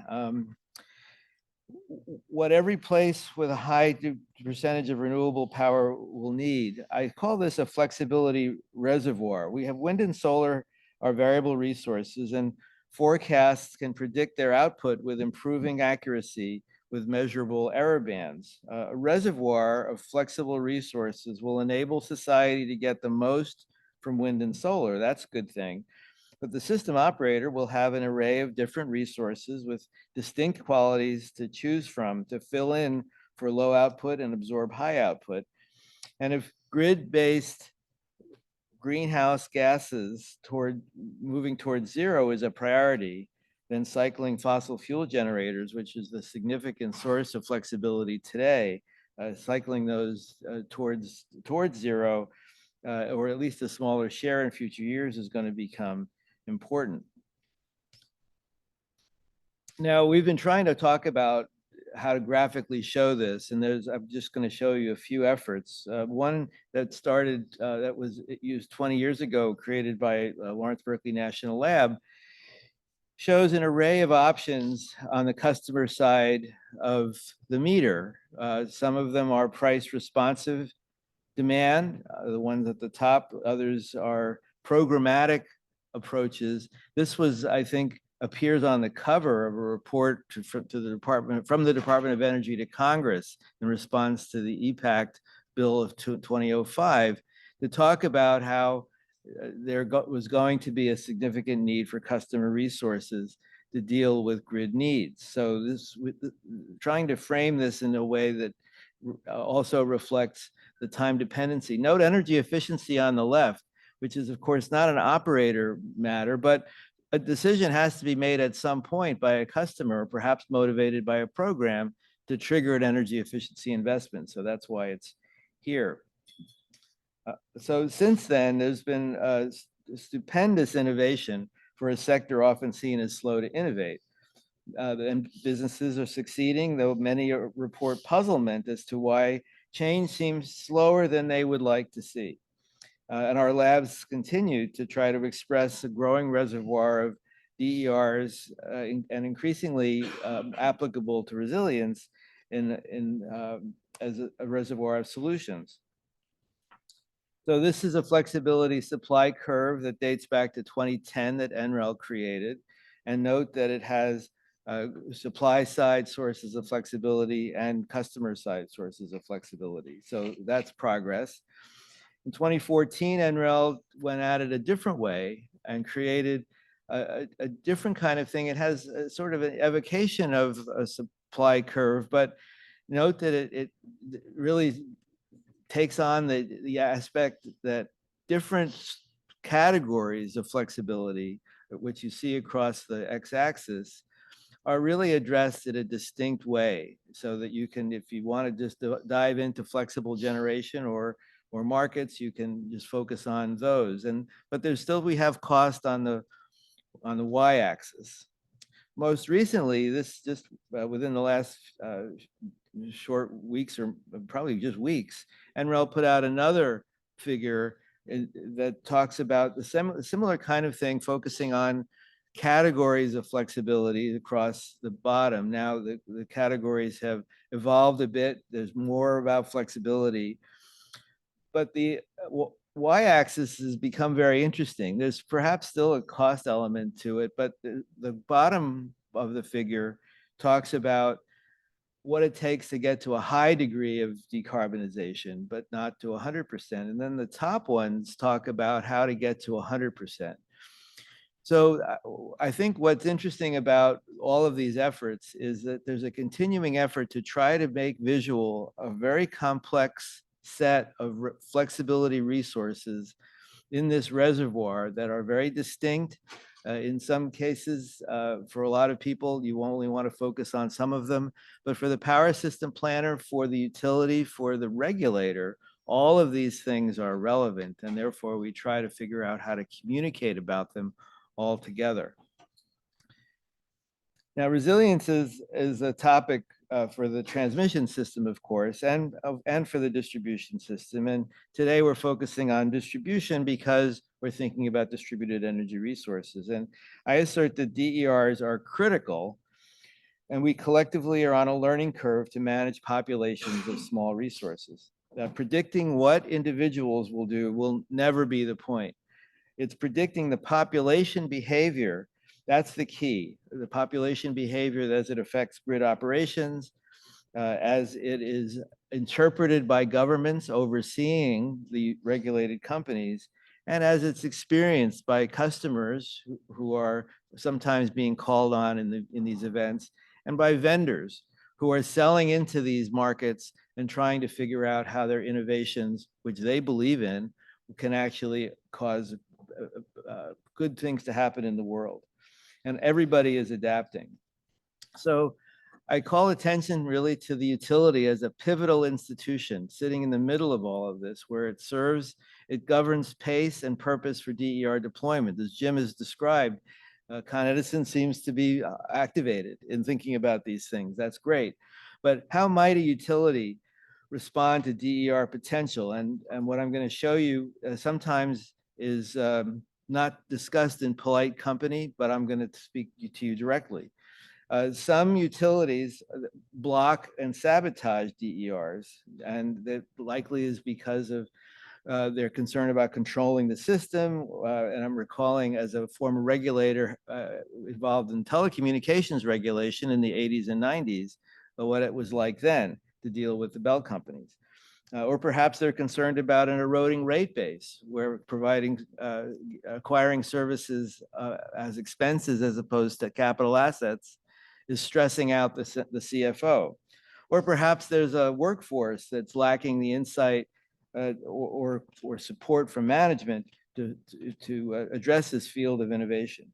What every place with a high percentage of renewable power will need, I call this a flexibility reservoir. We have wind and solar are variable resources, and forecasts can predict their output with improving accuracy with measurable error bands. A reservoir of flexible resources will enable society to get the most from wind and solar. That's a good thing. But the system operator will have an array of different resources with distinct qualities to choose from to fill in for low output and absorb high output. And if grid-based greenhouse gases moving towards zero is a priority, then cycling fossil fuel generators, which is the significant source of flexibility today, cycling those towards zero, or at least a smaller share in future years, is going to become important. Now, we've been trying to talk about how to graphically show this, and I'm just going to show you a few efforts. One that started, that was used 20 years ago, created by Lawrence Berkeley National Lab, shows an array of options on the customer side of the meter. Some of them are price responsive demand, the ones at the top. Others are programmatic approaches. This was, I think, appears on the cover of a report from the Department of Energy to Congress in response to the EPACT bill of 2005, to talk about how there was going to be a significant need for customer resources to deal with grid needs. So trying to frame this in a way that also reflects the time dependency. Note energy efficiency on the left, which is of course not an operator matter, but a decision has to be made at some point by a customer, perhaps motivated by a program to trigger an energy efficiency investment. So that's why it's here. So since then, there's been stupendous innovation for a sector often seen as slow to innovate. And businesses are succeeding, though many report puzzlement as to why change seems slower than they would like to see. And our labs continue to try to express a growing reservoir of DERs and increasingly applicable to resilience as a reservoir of solutions. So this is a flexibility supply curve that dates back to 2010 that NREL created. And note that it has supply side sources of flexibility and customer side sources of flexibility. So that's progress. In 2014, NREL went at it a different way and created a different kind of thing. It has a sort of an evocation of a supply curve, but note that it really takes on the aspect that different categories of flexibility, which you see across the x-axis, are really addressed in a distinct way, so that you can, if you want to just dive into flexible generation or markets, you can just focus on those. But there's still, we have cost on the y-axis. Most recently, this just within the last short weeks, or probably just weeks, NREL put out another figure that talks about the similar kind of thing, focusing on categories of flexibility across the bottom. Now the categories have evolved a bit. There's more about flexibility, but the y-axis has become very interesting. There's perhaps still a cost element to it, but the bottom of the figure talks about what it takes to get to a high degree of decarbonization, but not to 100%. And then the top ones talk about how to get to 100%. So I think what's interesting about all of these efforts is that there's a continuing effort to try to make visual a very complex set of flexibility resources in this reservoir that are very distinct. In some cases, for a lot of people, you only want to focus on some of them. But for the power system planner, for the utility, for the regulator, all of these things are relevant. And therefore, we try to figure out how to communicate about them all together. Now, resilience is a topic for the transmission system, of course, and for the distribution system. And today we're focusing on distribution because we're thinking about distributed energy resources. And I assert that DERs are critical, and we collectively are on a learning curve to manage populations of small resources. Predicting what individuals will do will never be the point. It's predicting the population behavior. That's the key. The population behavior as it affects grid operations, as it is interpreted by governments overseeing the regulated companies, and as it's experienced by customers who are sometimes being called on in these events, and by vendors who are selling into these markets and trying to figure out how their innovations, which they believe in, can actually cause good things to happen in the world. And everybody is adapting. So I call attention really to the utility as a pivotal institution sitting in the middle of all of this, where it governs pace and purpose for DER deployment. As Jim has described, Con Edison seems to be activated in thinking about these things. That's great. But how might a utility respond to DER potential? And what I'm going to show you sometimes is not discussed in polite company, but I'm going to speak to you directly. Some utilities block and sabotage DERs, and that likely is because of their concern about controlling the system. And I'm recalling, as a former regulator involved in telecommunications regulation in the 80s and 90s, what it was like then to deal with the bell companies. Or perhaps they're concerned about an eroding rate base, where acquiring services as expenses as opposed to capital assets is stressing out the CFO. Or perhaps there's a workforce that's lacking the insight or support from management to address this field of innovation.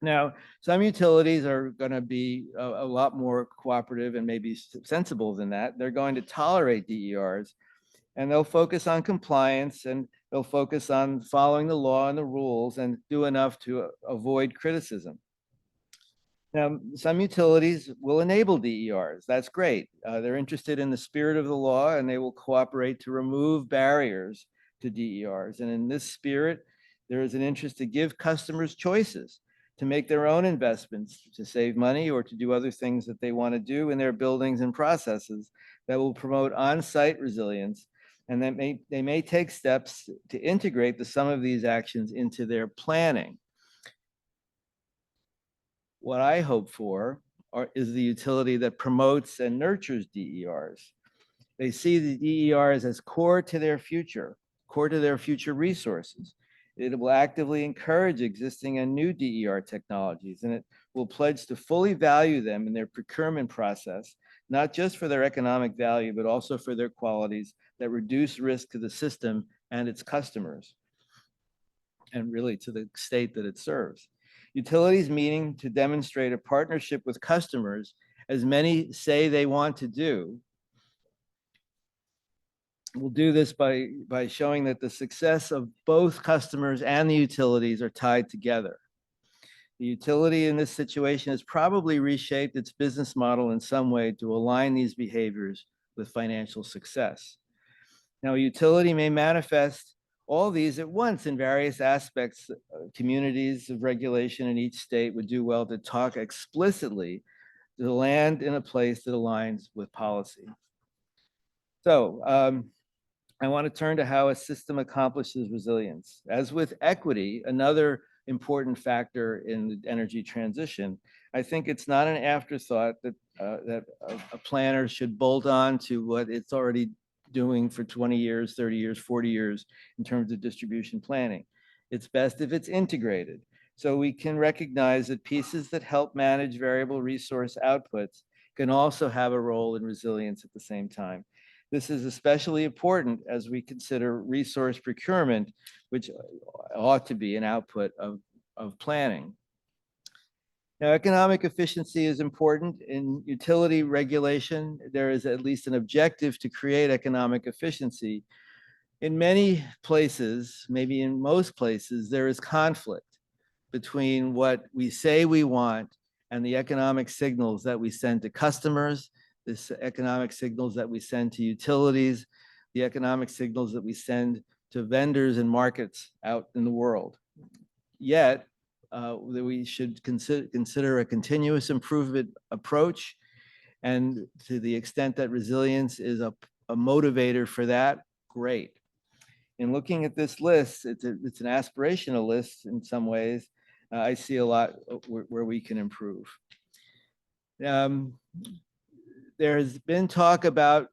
Now, some utilities are going to be a lot more cooperative and maybe sensible than that. They're going to tolerate DERs, and they'll focus on compliance, and they'll focus on following the law and the rules and do enough to avoid criticism. Now, some utilities will enable DERs. That's great. They're interested in the spirit of the law, and they will cooperate to remove barriers to DERs. And in this spirit, there is an interest to give customers choices to make their own investments, to save money, or to do other things that they want to do in their buildings and processes that will promote on-site resilience. And that they may take steps to integrate the sum of these actions into their planning. What I hope for is the utility that promotes and nurtures DERs. They see the DERs as core to their future resources. It will actively encourage existing and new DER technologies, and it will pledge to fully value them in their procurement process, not just for their economic value, but also for their qualities that reduce risk to the system and its customers, and really to the state that it serves. Utilities meaning to demonstrate a partnership with customers, as many say they want to do, we'll do this by showing that the success of both customers and the utilities are tied together. The utility in this situation has probably reshaped its business model in some way to align these behaviors with financial success. Now, a utility may manifest all these at once in various aspects. Communities of regulation in each state would do well to talk explicitly to land in a place that aligns with policy. So, I want to turn to how a system accomplishes resilience. As with equity, another important factor in the energy transition, I think it's not an afterthought that a planner should bolt on to what it's already doing for 20 years, 30 years, 40 years in terms of distribution planning. It's best if it's integrated. So we can recognize that pieces that help manage variable resource outputs can also have a role in resilience at the same time. This is especially important as we consider resource procurement, which ought to be an output of planning. Now, economic efficiency is important. In utility regulation, there is at least an objective to create economic efficiency. In many places, maybe in most places, there is conflict between what we say we want and the economic signals that we send to customers, the economic signals that we send to utilities, the economic signals that we send to vendors and markets out in the world. Yet, we should consider a continuous improvement approach, and to the extent that resilience is a motivator for that, great. In looking at this list, it's an aspirational list in some ways. I see a lot where we can improve. There has been talk about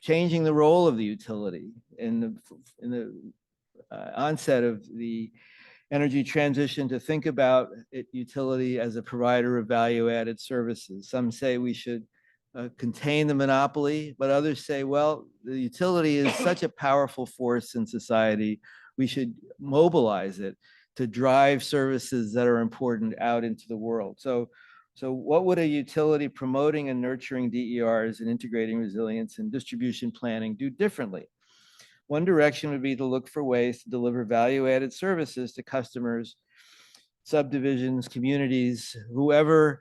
changing the role of the utility in the onset of the energy transition, to think about utility as a provider of value-added services. Some say we should contain the monopoly, but others say, well, the utility is such a powerful force in society, we should mobilize it to drive services that are important out into the world. So what would a utility promoting and nurturing DERs and integrating resilience and distribution planning do differently? One direction would be to look for ways to deliver value-added services to customers, subdivisions, communities, whoever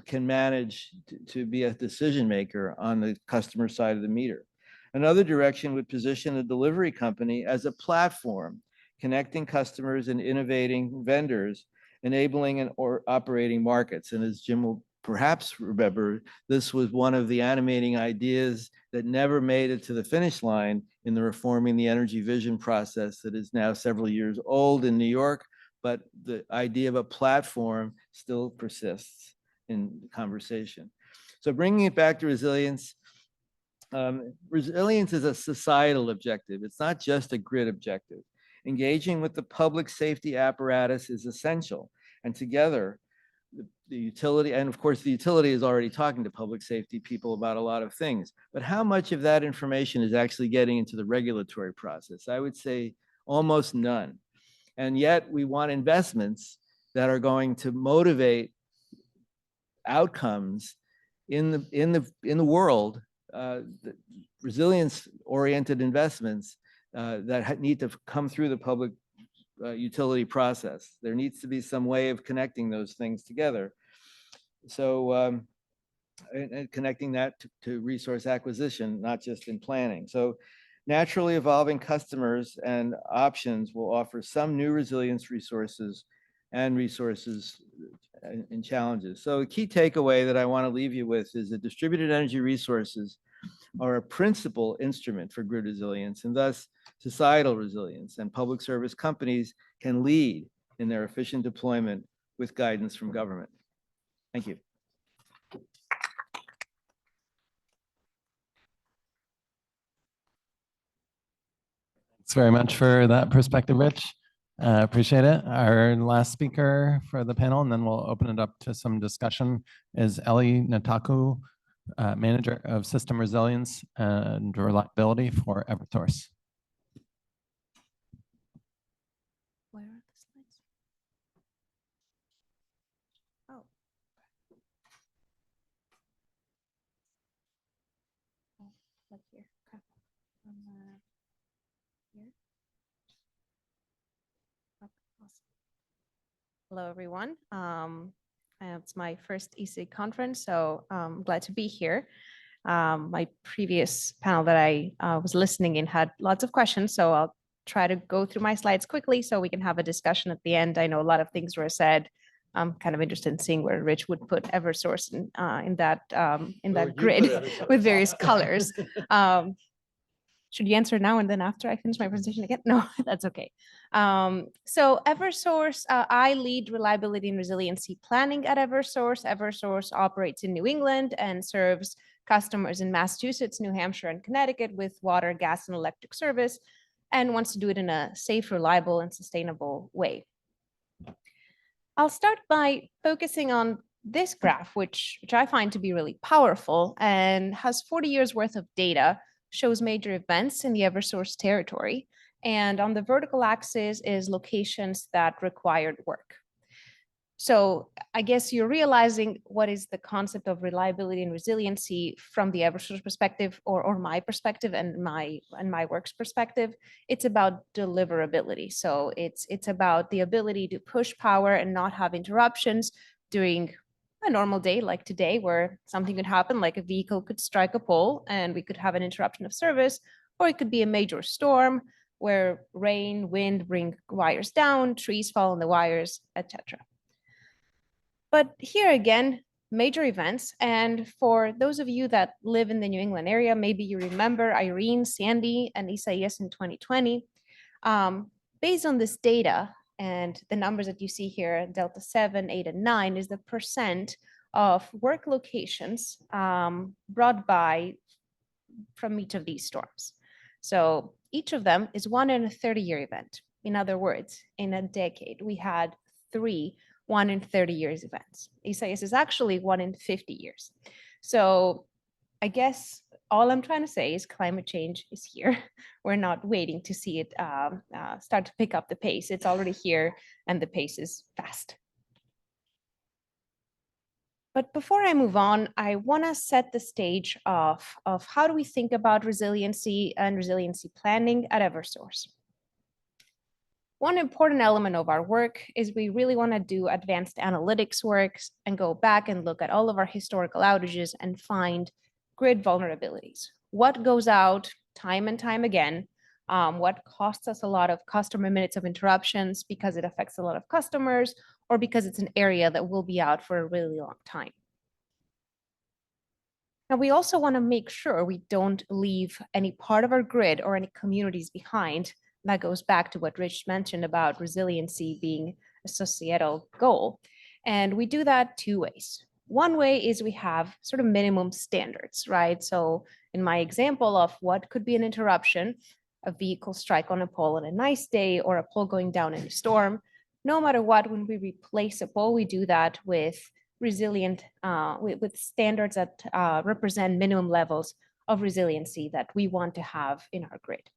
can manage to be a decision maker on the customer side of the meter. Another direction would position a delivery company as a platform, connecting customers and innovating vendors, enabling and operating markets. And as Jim will perhaps remember, this was one of the animating ideas that never made it to the finish line in the Reforming the Energy Vision process that is now several years old in New York, but the idea of a platform still persists in the conversation. So bringing it back to resilience, resilience is a societal objective. It's not just a grid objective. Engaging with the public safety apparatus is essential. And together, the utility, and of course, the utility is already talking to public safety people about a lot of things, but how much of that information is actually getting into the regulatory process? I would say almost none. And yet we want investments that are going to motivate outcomes in the world, resilience-oriented investments that need to come through the public utility process. There needs to be some way of connecting those things together. So and connecting that to resource acquisition, not just in planning. So naturally evolving customers and options will offer some new resilience resources and resources and challenges. So a key takeaway that I want to leave you with is that distributed energy resources are a principal instrument for grid resilience and thus societal resilience, and public service companies can lead in their efficient deployment with guidance from government. Thank you. Thanks very much for that perspective, Rich. Appreciate it. Our last speaker for the panel, and then we'll open it up to some discussion, is Elli Ntakou, Manager of System Resilience and Reliability for Eversource. Where are the slides? Oh. Oh, look here. Okay. Here. Okay, awesome. Hello, everyone. It's my first EC conference, so I'm glad to be here. My previous panel that I was listening in had lots of questions, so I'll try to go through my slides quickly so we can have a discussion at the end. I know a lot of things were said. I'm kind of interested in seeing where Rich would put Eversource in that grid with various colors. Should you answer now and then after I finish my presentation again? No, that's okay. So Eversource, I lead reliability and resiliency planning at Eversource. Eversource operates in New England and serves customers in Massachusetts, New Hampshire, and Connecticut with water, gas, and electric service, and wants to do it in a safe, reliable, and sustainable way. I'll start by focusing on this graph, which I find to be really powerful and has 40 years worth of data, shows major events in the Eversource territory. And on the vertical axis is locations that required work. So I guess you're realizing what is the concept of reliability and resiliency from the Eversource perspective or my perspective and my work's perspective. It's about deliverability. So it's about the ability to push power and not have interruptions during a normal day like today, where something could happen, like a vehicle could strike a pole and we could have an interruption of service, or it could be a major storm where rain, wind bring wires down, trees fall on the wires, etc. But here again, major events. And for those of you that live in the New England area, maybe you remember Irene, Sandy, and Isaias in 2020. Based on this data, and the numbers that you see here, Delta 7, 8, and 9 is the percent of work locations brought by from each of these storms. So each of them is 1 in a 30-year event. In other words, in a decade, we had 3 1 in 30 years events. Isaias is actually 1 in 50 years. So I guess all I'm trying to say is climate change is here. We're not waiting to see it start to pick up the pace. It's already here and the pace is fast. But before I move on, I want to set the stage of how do we think about resiliency and resiliency planning at Eversource. One important element of our work is we really want to do advanced analytics works and go back and look at all of our historical outages and find grid vulnerabilities. What goes out time and time again? What costs us a lot of customer minutes of interruptions because it affects a lot of customers or because it's an area that will be out for a really long time. Now, we also want to make sure we don't leave any part of our grid or any communities behind. That goes back to what Rich mentioned about resiliency being a societal goal. And we do that 2 ways. One way is we have sort of minimum standards, right? So in my example of what could be an interruption, a vehicle strike on a pole on a nice day or a pole going down in a storm, no matter what, when we replace a pole, we do that with resilient, with standards that represent minimum levels of resiliency that we want to have in our grid.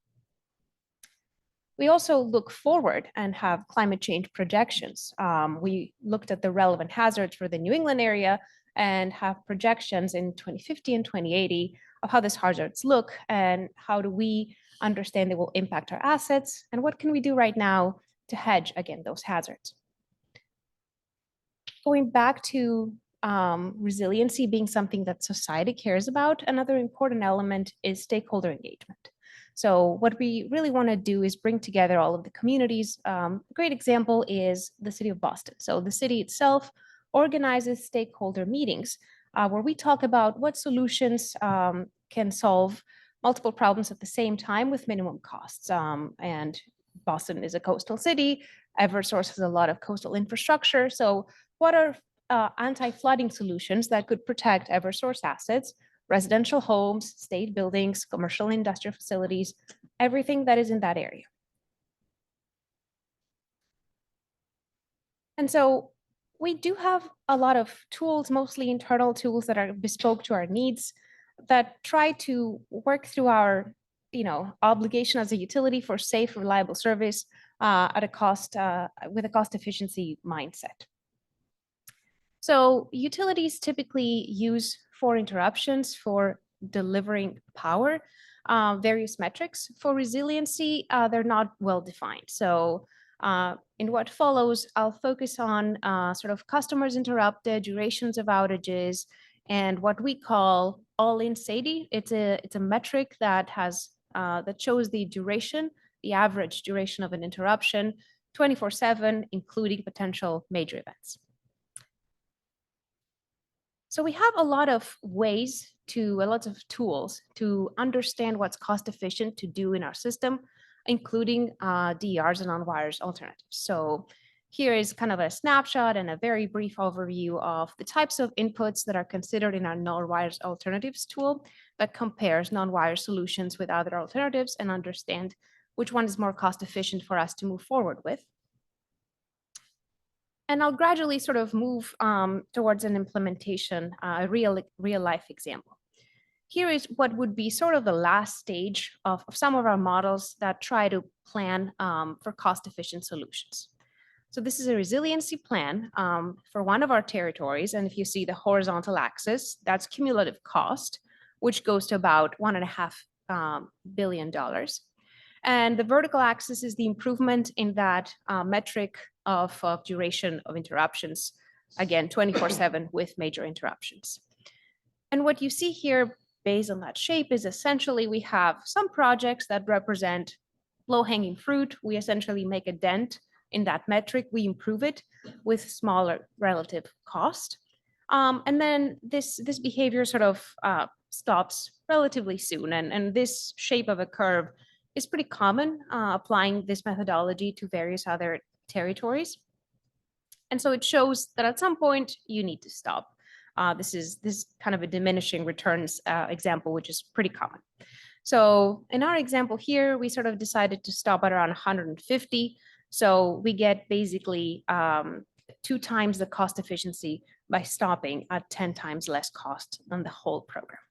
We also look forward and have climate change projections. We looked at the relevant hazards for the New England area and have projections in 2050 and 2080 of how these hazards look and how do we understand they will impact our assets and what can we do right now to hedge against those hazards. Going back to resiliency being something that society cares about, another important element is stakeholder engagement. So what we really want to do is bring together all of the communities. A great example is the city of Boston. So the city itself organizes stakeholder meetings where we talk about what solutions can solve multiple problems at the same time with minimum costs. And Boston is a coastal city. Eversource has a lot of coastal infrastructure. So what are anti-flooding solutions that could protect Eversource assets, residential homes, state buildings, commercial and industrial facilities, everything that is in that area. And so we do have a lot of tools, mostly internal tools that are bespoke to our needs that try to work through our obligation as a utility for safe, reliable service at a cost, with a cost efficiency mindset. So utilities typically use 4 interruptions for delivering power, various metrics. For resiliency, they're not well defined. So in what follows, I'll focus on sort of customers interrupted, durations of outages, and what we call all-in SAIDI. It's a metric that has that shows the duration, the average duration of an interruption, 24/7, including potential major events. So we have a lot of lots of tools to understand what's cost efficient to do in our system, including DERs and non-wires alternatives. So here is kind of a snapshot and a very brief overview of the types of inputs that are considered in our non-wires alternatives tool that compares non-wire solutions with other alternatives and understand which one is more cost efficient for us to move forward with. And I'll gradually sort of move towards an implementation, a real life example. Here is what would be sort of the last stage of some of our models that try to plan for cost-efficient solutions. So this is a resiliency plan for one of our territories. And if you see the horizontal axis, that's cumulative cost, which goes to about $1.5 billion. And the vertical axis is the improvement in that metric of duration of interruptions, again, 24/7 with major interruptions. And what you see here based on that shape is essentially we have some projects that represent low-hanging fruit. We essentially make a dent in that metric. We improve it with smaller relative cost. And then this behavior sort of stops relatively soon. And this shape of a curve is pretty common, applying this methodology to various other territories. And so it shows that at some point you need to stop. This is kind of a diminishing returns example, which is pretty common. So in our example here, we sort of decided to stop at around 150. So we get basically 2 times the cost efficiency by stopping at 10 times less cost than the whole program.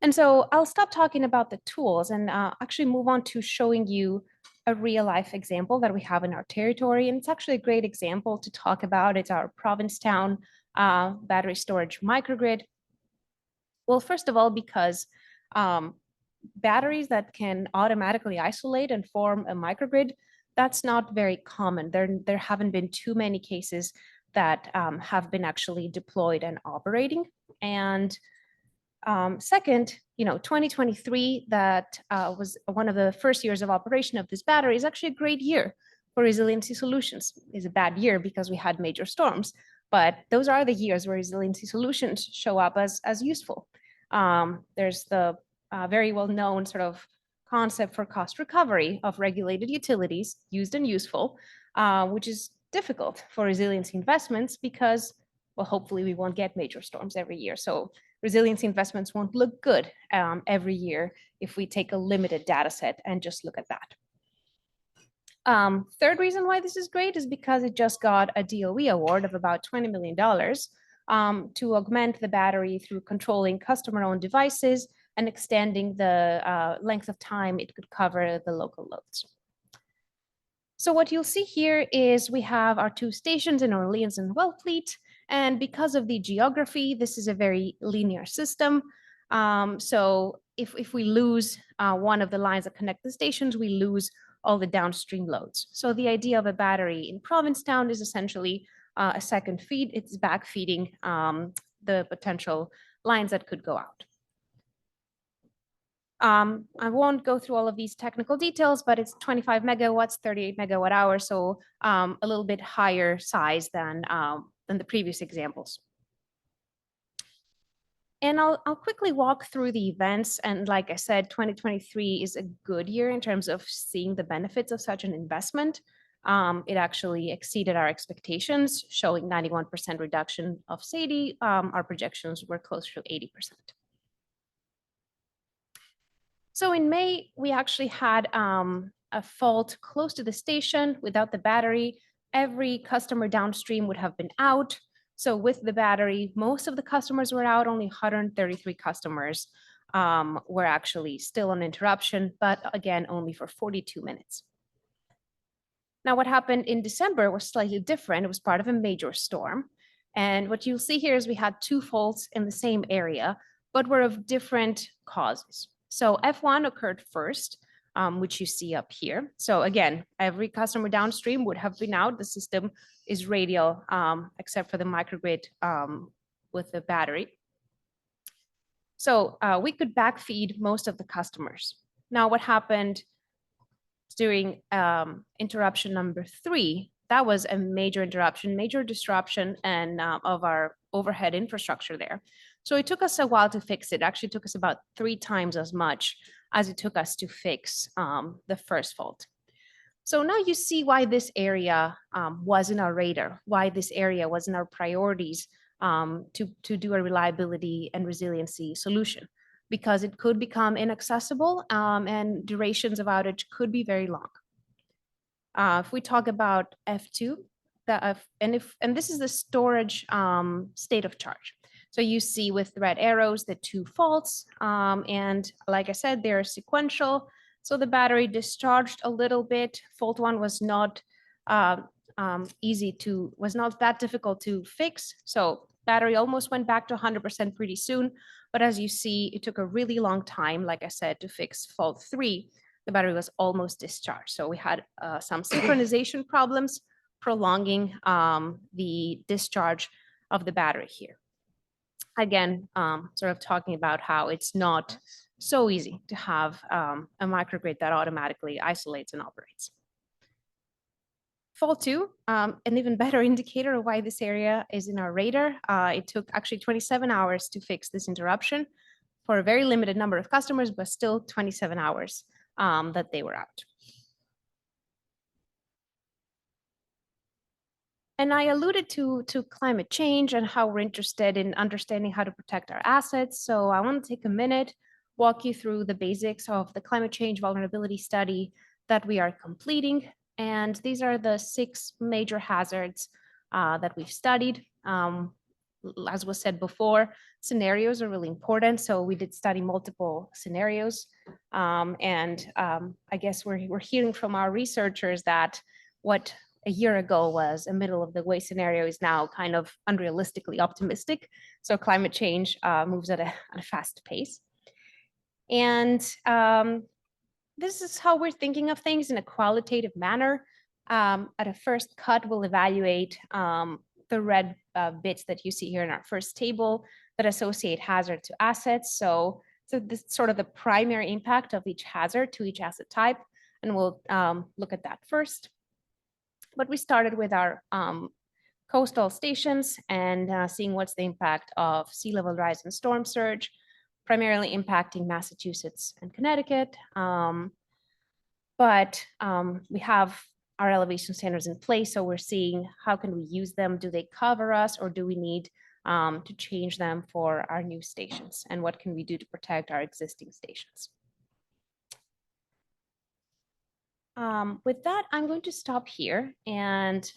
And so I'll stop talking about the tools and actually move on to showing you a real life example that we have in our territory. And it's actually a great example to talk about. It's our Provincetown battery storage microgrid. Well, first of all, because batteries that can automatically isolate and form a microgrid, that's not very common. There haven't been too many cases that have been actually deployed and operating. And second, 2023, that was one of the first years of operation of this battery, is actually a great year for resiliency solutions. It's a bad year because we had major storms, but those are the years where resiliency solutions show up as useful. There's the very well-known sort of concept for cost recovery of regulated utilities, used and useful, which is difficult for resiliency investments because, well, hopefully we won't get major storms every year. So resiliency investments won't look good every year if we take a limited data set and just look at that. Third reason why this is great is because it just got a DOE award of about $20 million to augment the battery through controlling customer-owned devices and extending the length of time it could cover the local loads. So what you'll see here is we have our two stations in Orleans and Wellfleet. And because of the geography, this is a very linear system. So if we lose one of the lines that connect the stations, we lose all the downstream loads. So the idea of a battery in Provincetown is essentially a second feed. It's backfeeding the potential lines that could go out. I won't go through all of these technical details, but it's 25 megawatts, 38 megawatt hours, so a little bit higher size than the previous examples. And I'll quickly walk through the events. And like I said, 2023 is a good year in terms of seeing the benefits of such an investment. It actually exceeded our expectations, showing 91% reduction of SAIDI. Our projections were closer to 80%. So in May, we actually had a fault close to the station without the battery. Every customer downstream would have been out. So with the battery, most of the customers were out, only 133 customers were actually still on interruption, but again, only for 42 minutes. Now, what happened in December was slightly different. It was part of a major storm. And what you'll see here is we had two faults in the same area, but were of different causes. So F1 occurred first, which you see up here. So again, every customer downstream would have been out. The system is radial, except for the microgrid with the battery. So we could backfeed most of the customers. Now, what happened during interruption number 3, that was a major interruption, major disruption and of our overhead infrastructure there. So it took us a while to fix it. Actually, it took us about 3 times as much as it took us to fix the first fault. So now you see why this area was in our radar, why this area was in our priorities to do a reliability and resiliency solution, because it could become inaccessible and durations of outage could be very long. If we talk about F2, and this is the storage state of charge. So you see with red arrows the 2 faults, and like I said, they're sequential. So the battery discharged a little bit. Fault 1 was not was not that difficult to fix. So battery almost went back to 100% pretty soon. But as you see, it took a really long time, like I said, to fix fault 3. The battery was almost discharged. So we had some synchronization problems prolonging the discharge of the battery here. Again, sort of talking about how it's not so easy to have a microgrid that automatically isolates and operates. Fault 2, an even better indicator of why this area is in our radar. It took actually 27 hours to fix this interruption for a very limited number of customers, but still 27 hours that they were out. And I alluded to climate change and how we're interested in understanding how to protect our assets. So I want to take a minute, walk you through the basics of the climate change vulnerability study that we are completing. And these are the 6 major hazards that we've studied. As was said before, scenarios are really important. So we did study multiple scenarios. I guess we're hearing from our researchers that what a year ago was a middle of the way scenario is now kind of unrealistically optimistic. So climate change moves at a fast pace. And this is how we're thinking of things in a qualitative manner. At a first cut, we'll evaluate the red bits that you see here in our first table that associate hazard to assets. So this is sort of the primary impact of each hazard to each asset type. And we'll look at that first. But we started with our coastal stations and seeing what's the impact of sea level rise and storm surge, primarily impacting Massachusetts and Connecticut. But we have our elevation standards in place, so we're seeing how can we use them? Do they cover us, or do we need to change them for our new stations? And what can we do to protect our existing stations? With that, I'm going to stop here. And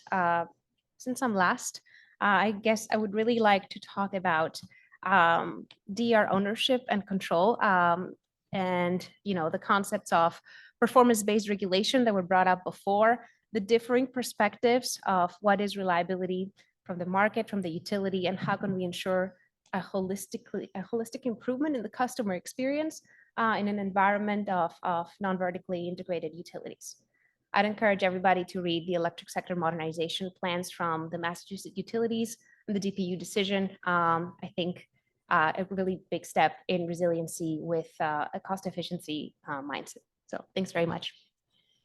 since I'm last, I guess I would really like to talk about DER ownership and control, and the concepts of performance-based regulation that were brought up before, the differing perspectives of what is reliability from the market, from the utility, and how can we ensure a holistic improvement in the customer experience in an environment of non-vertically integrated utilities. I'd encourage everybody to read the electric sector modernization plans from the Massachusetts utilities and the DPU decision. I think a really big step in resiliency with a cost efficiency mindset. So thanks very much.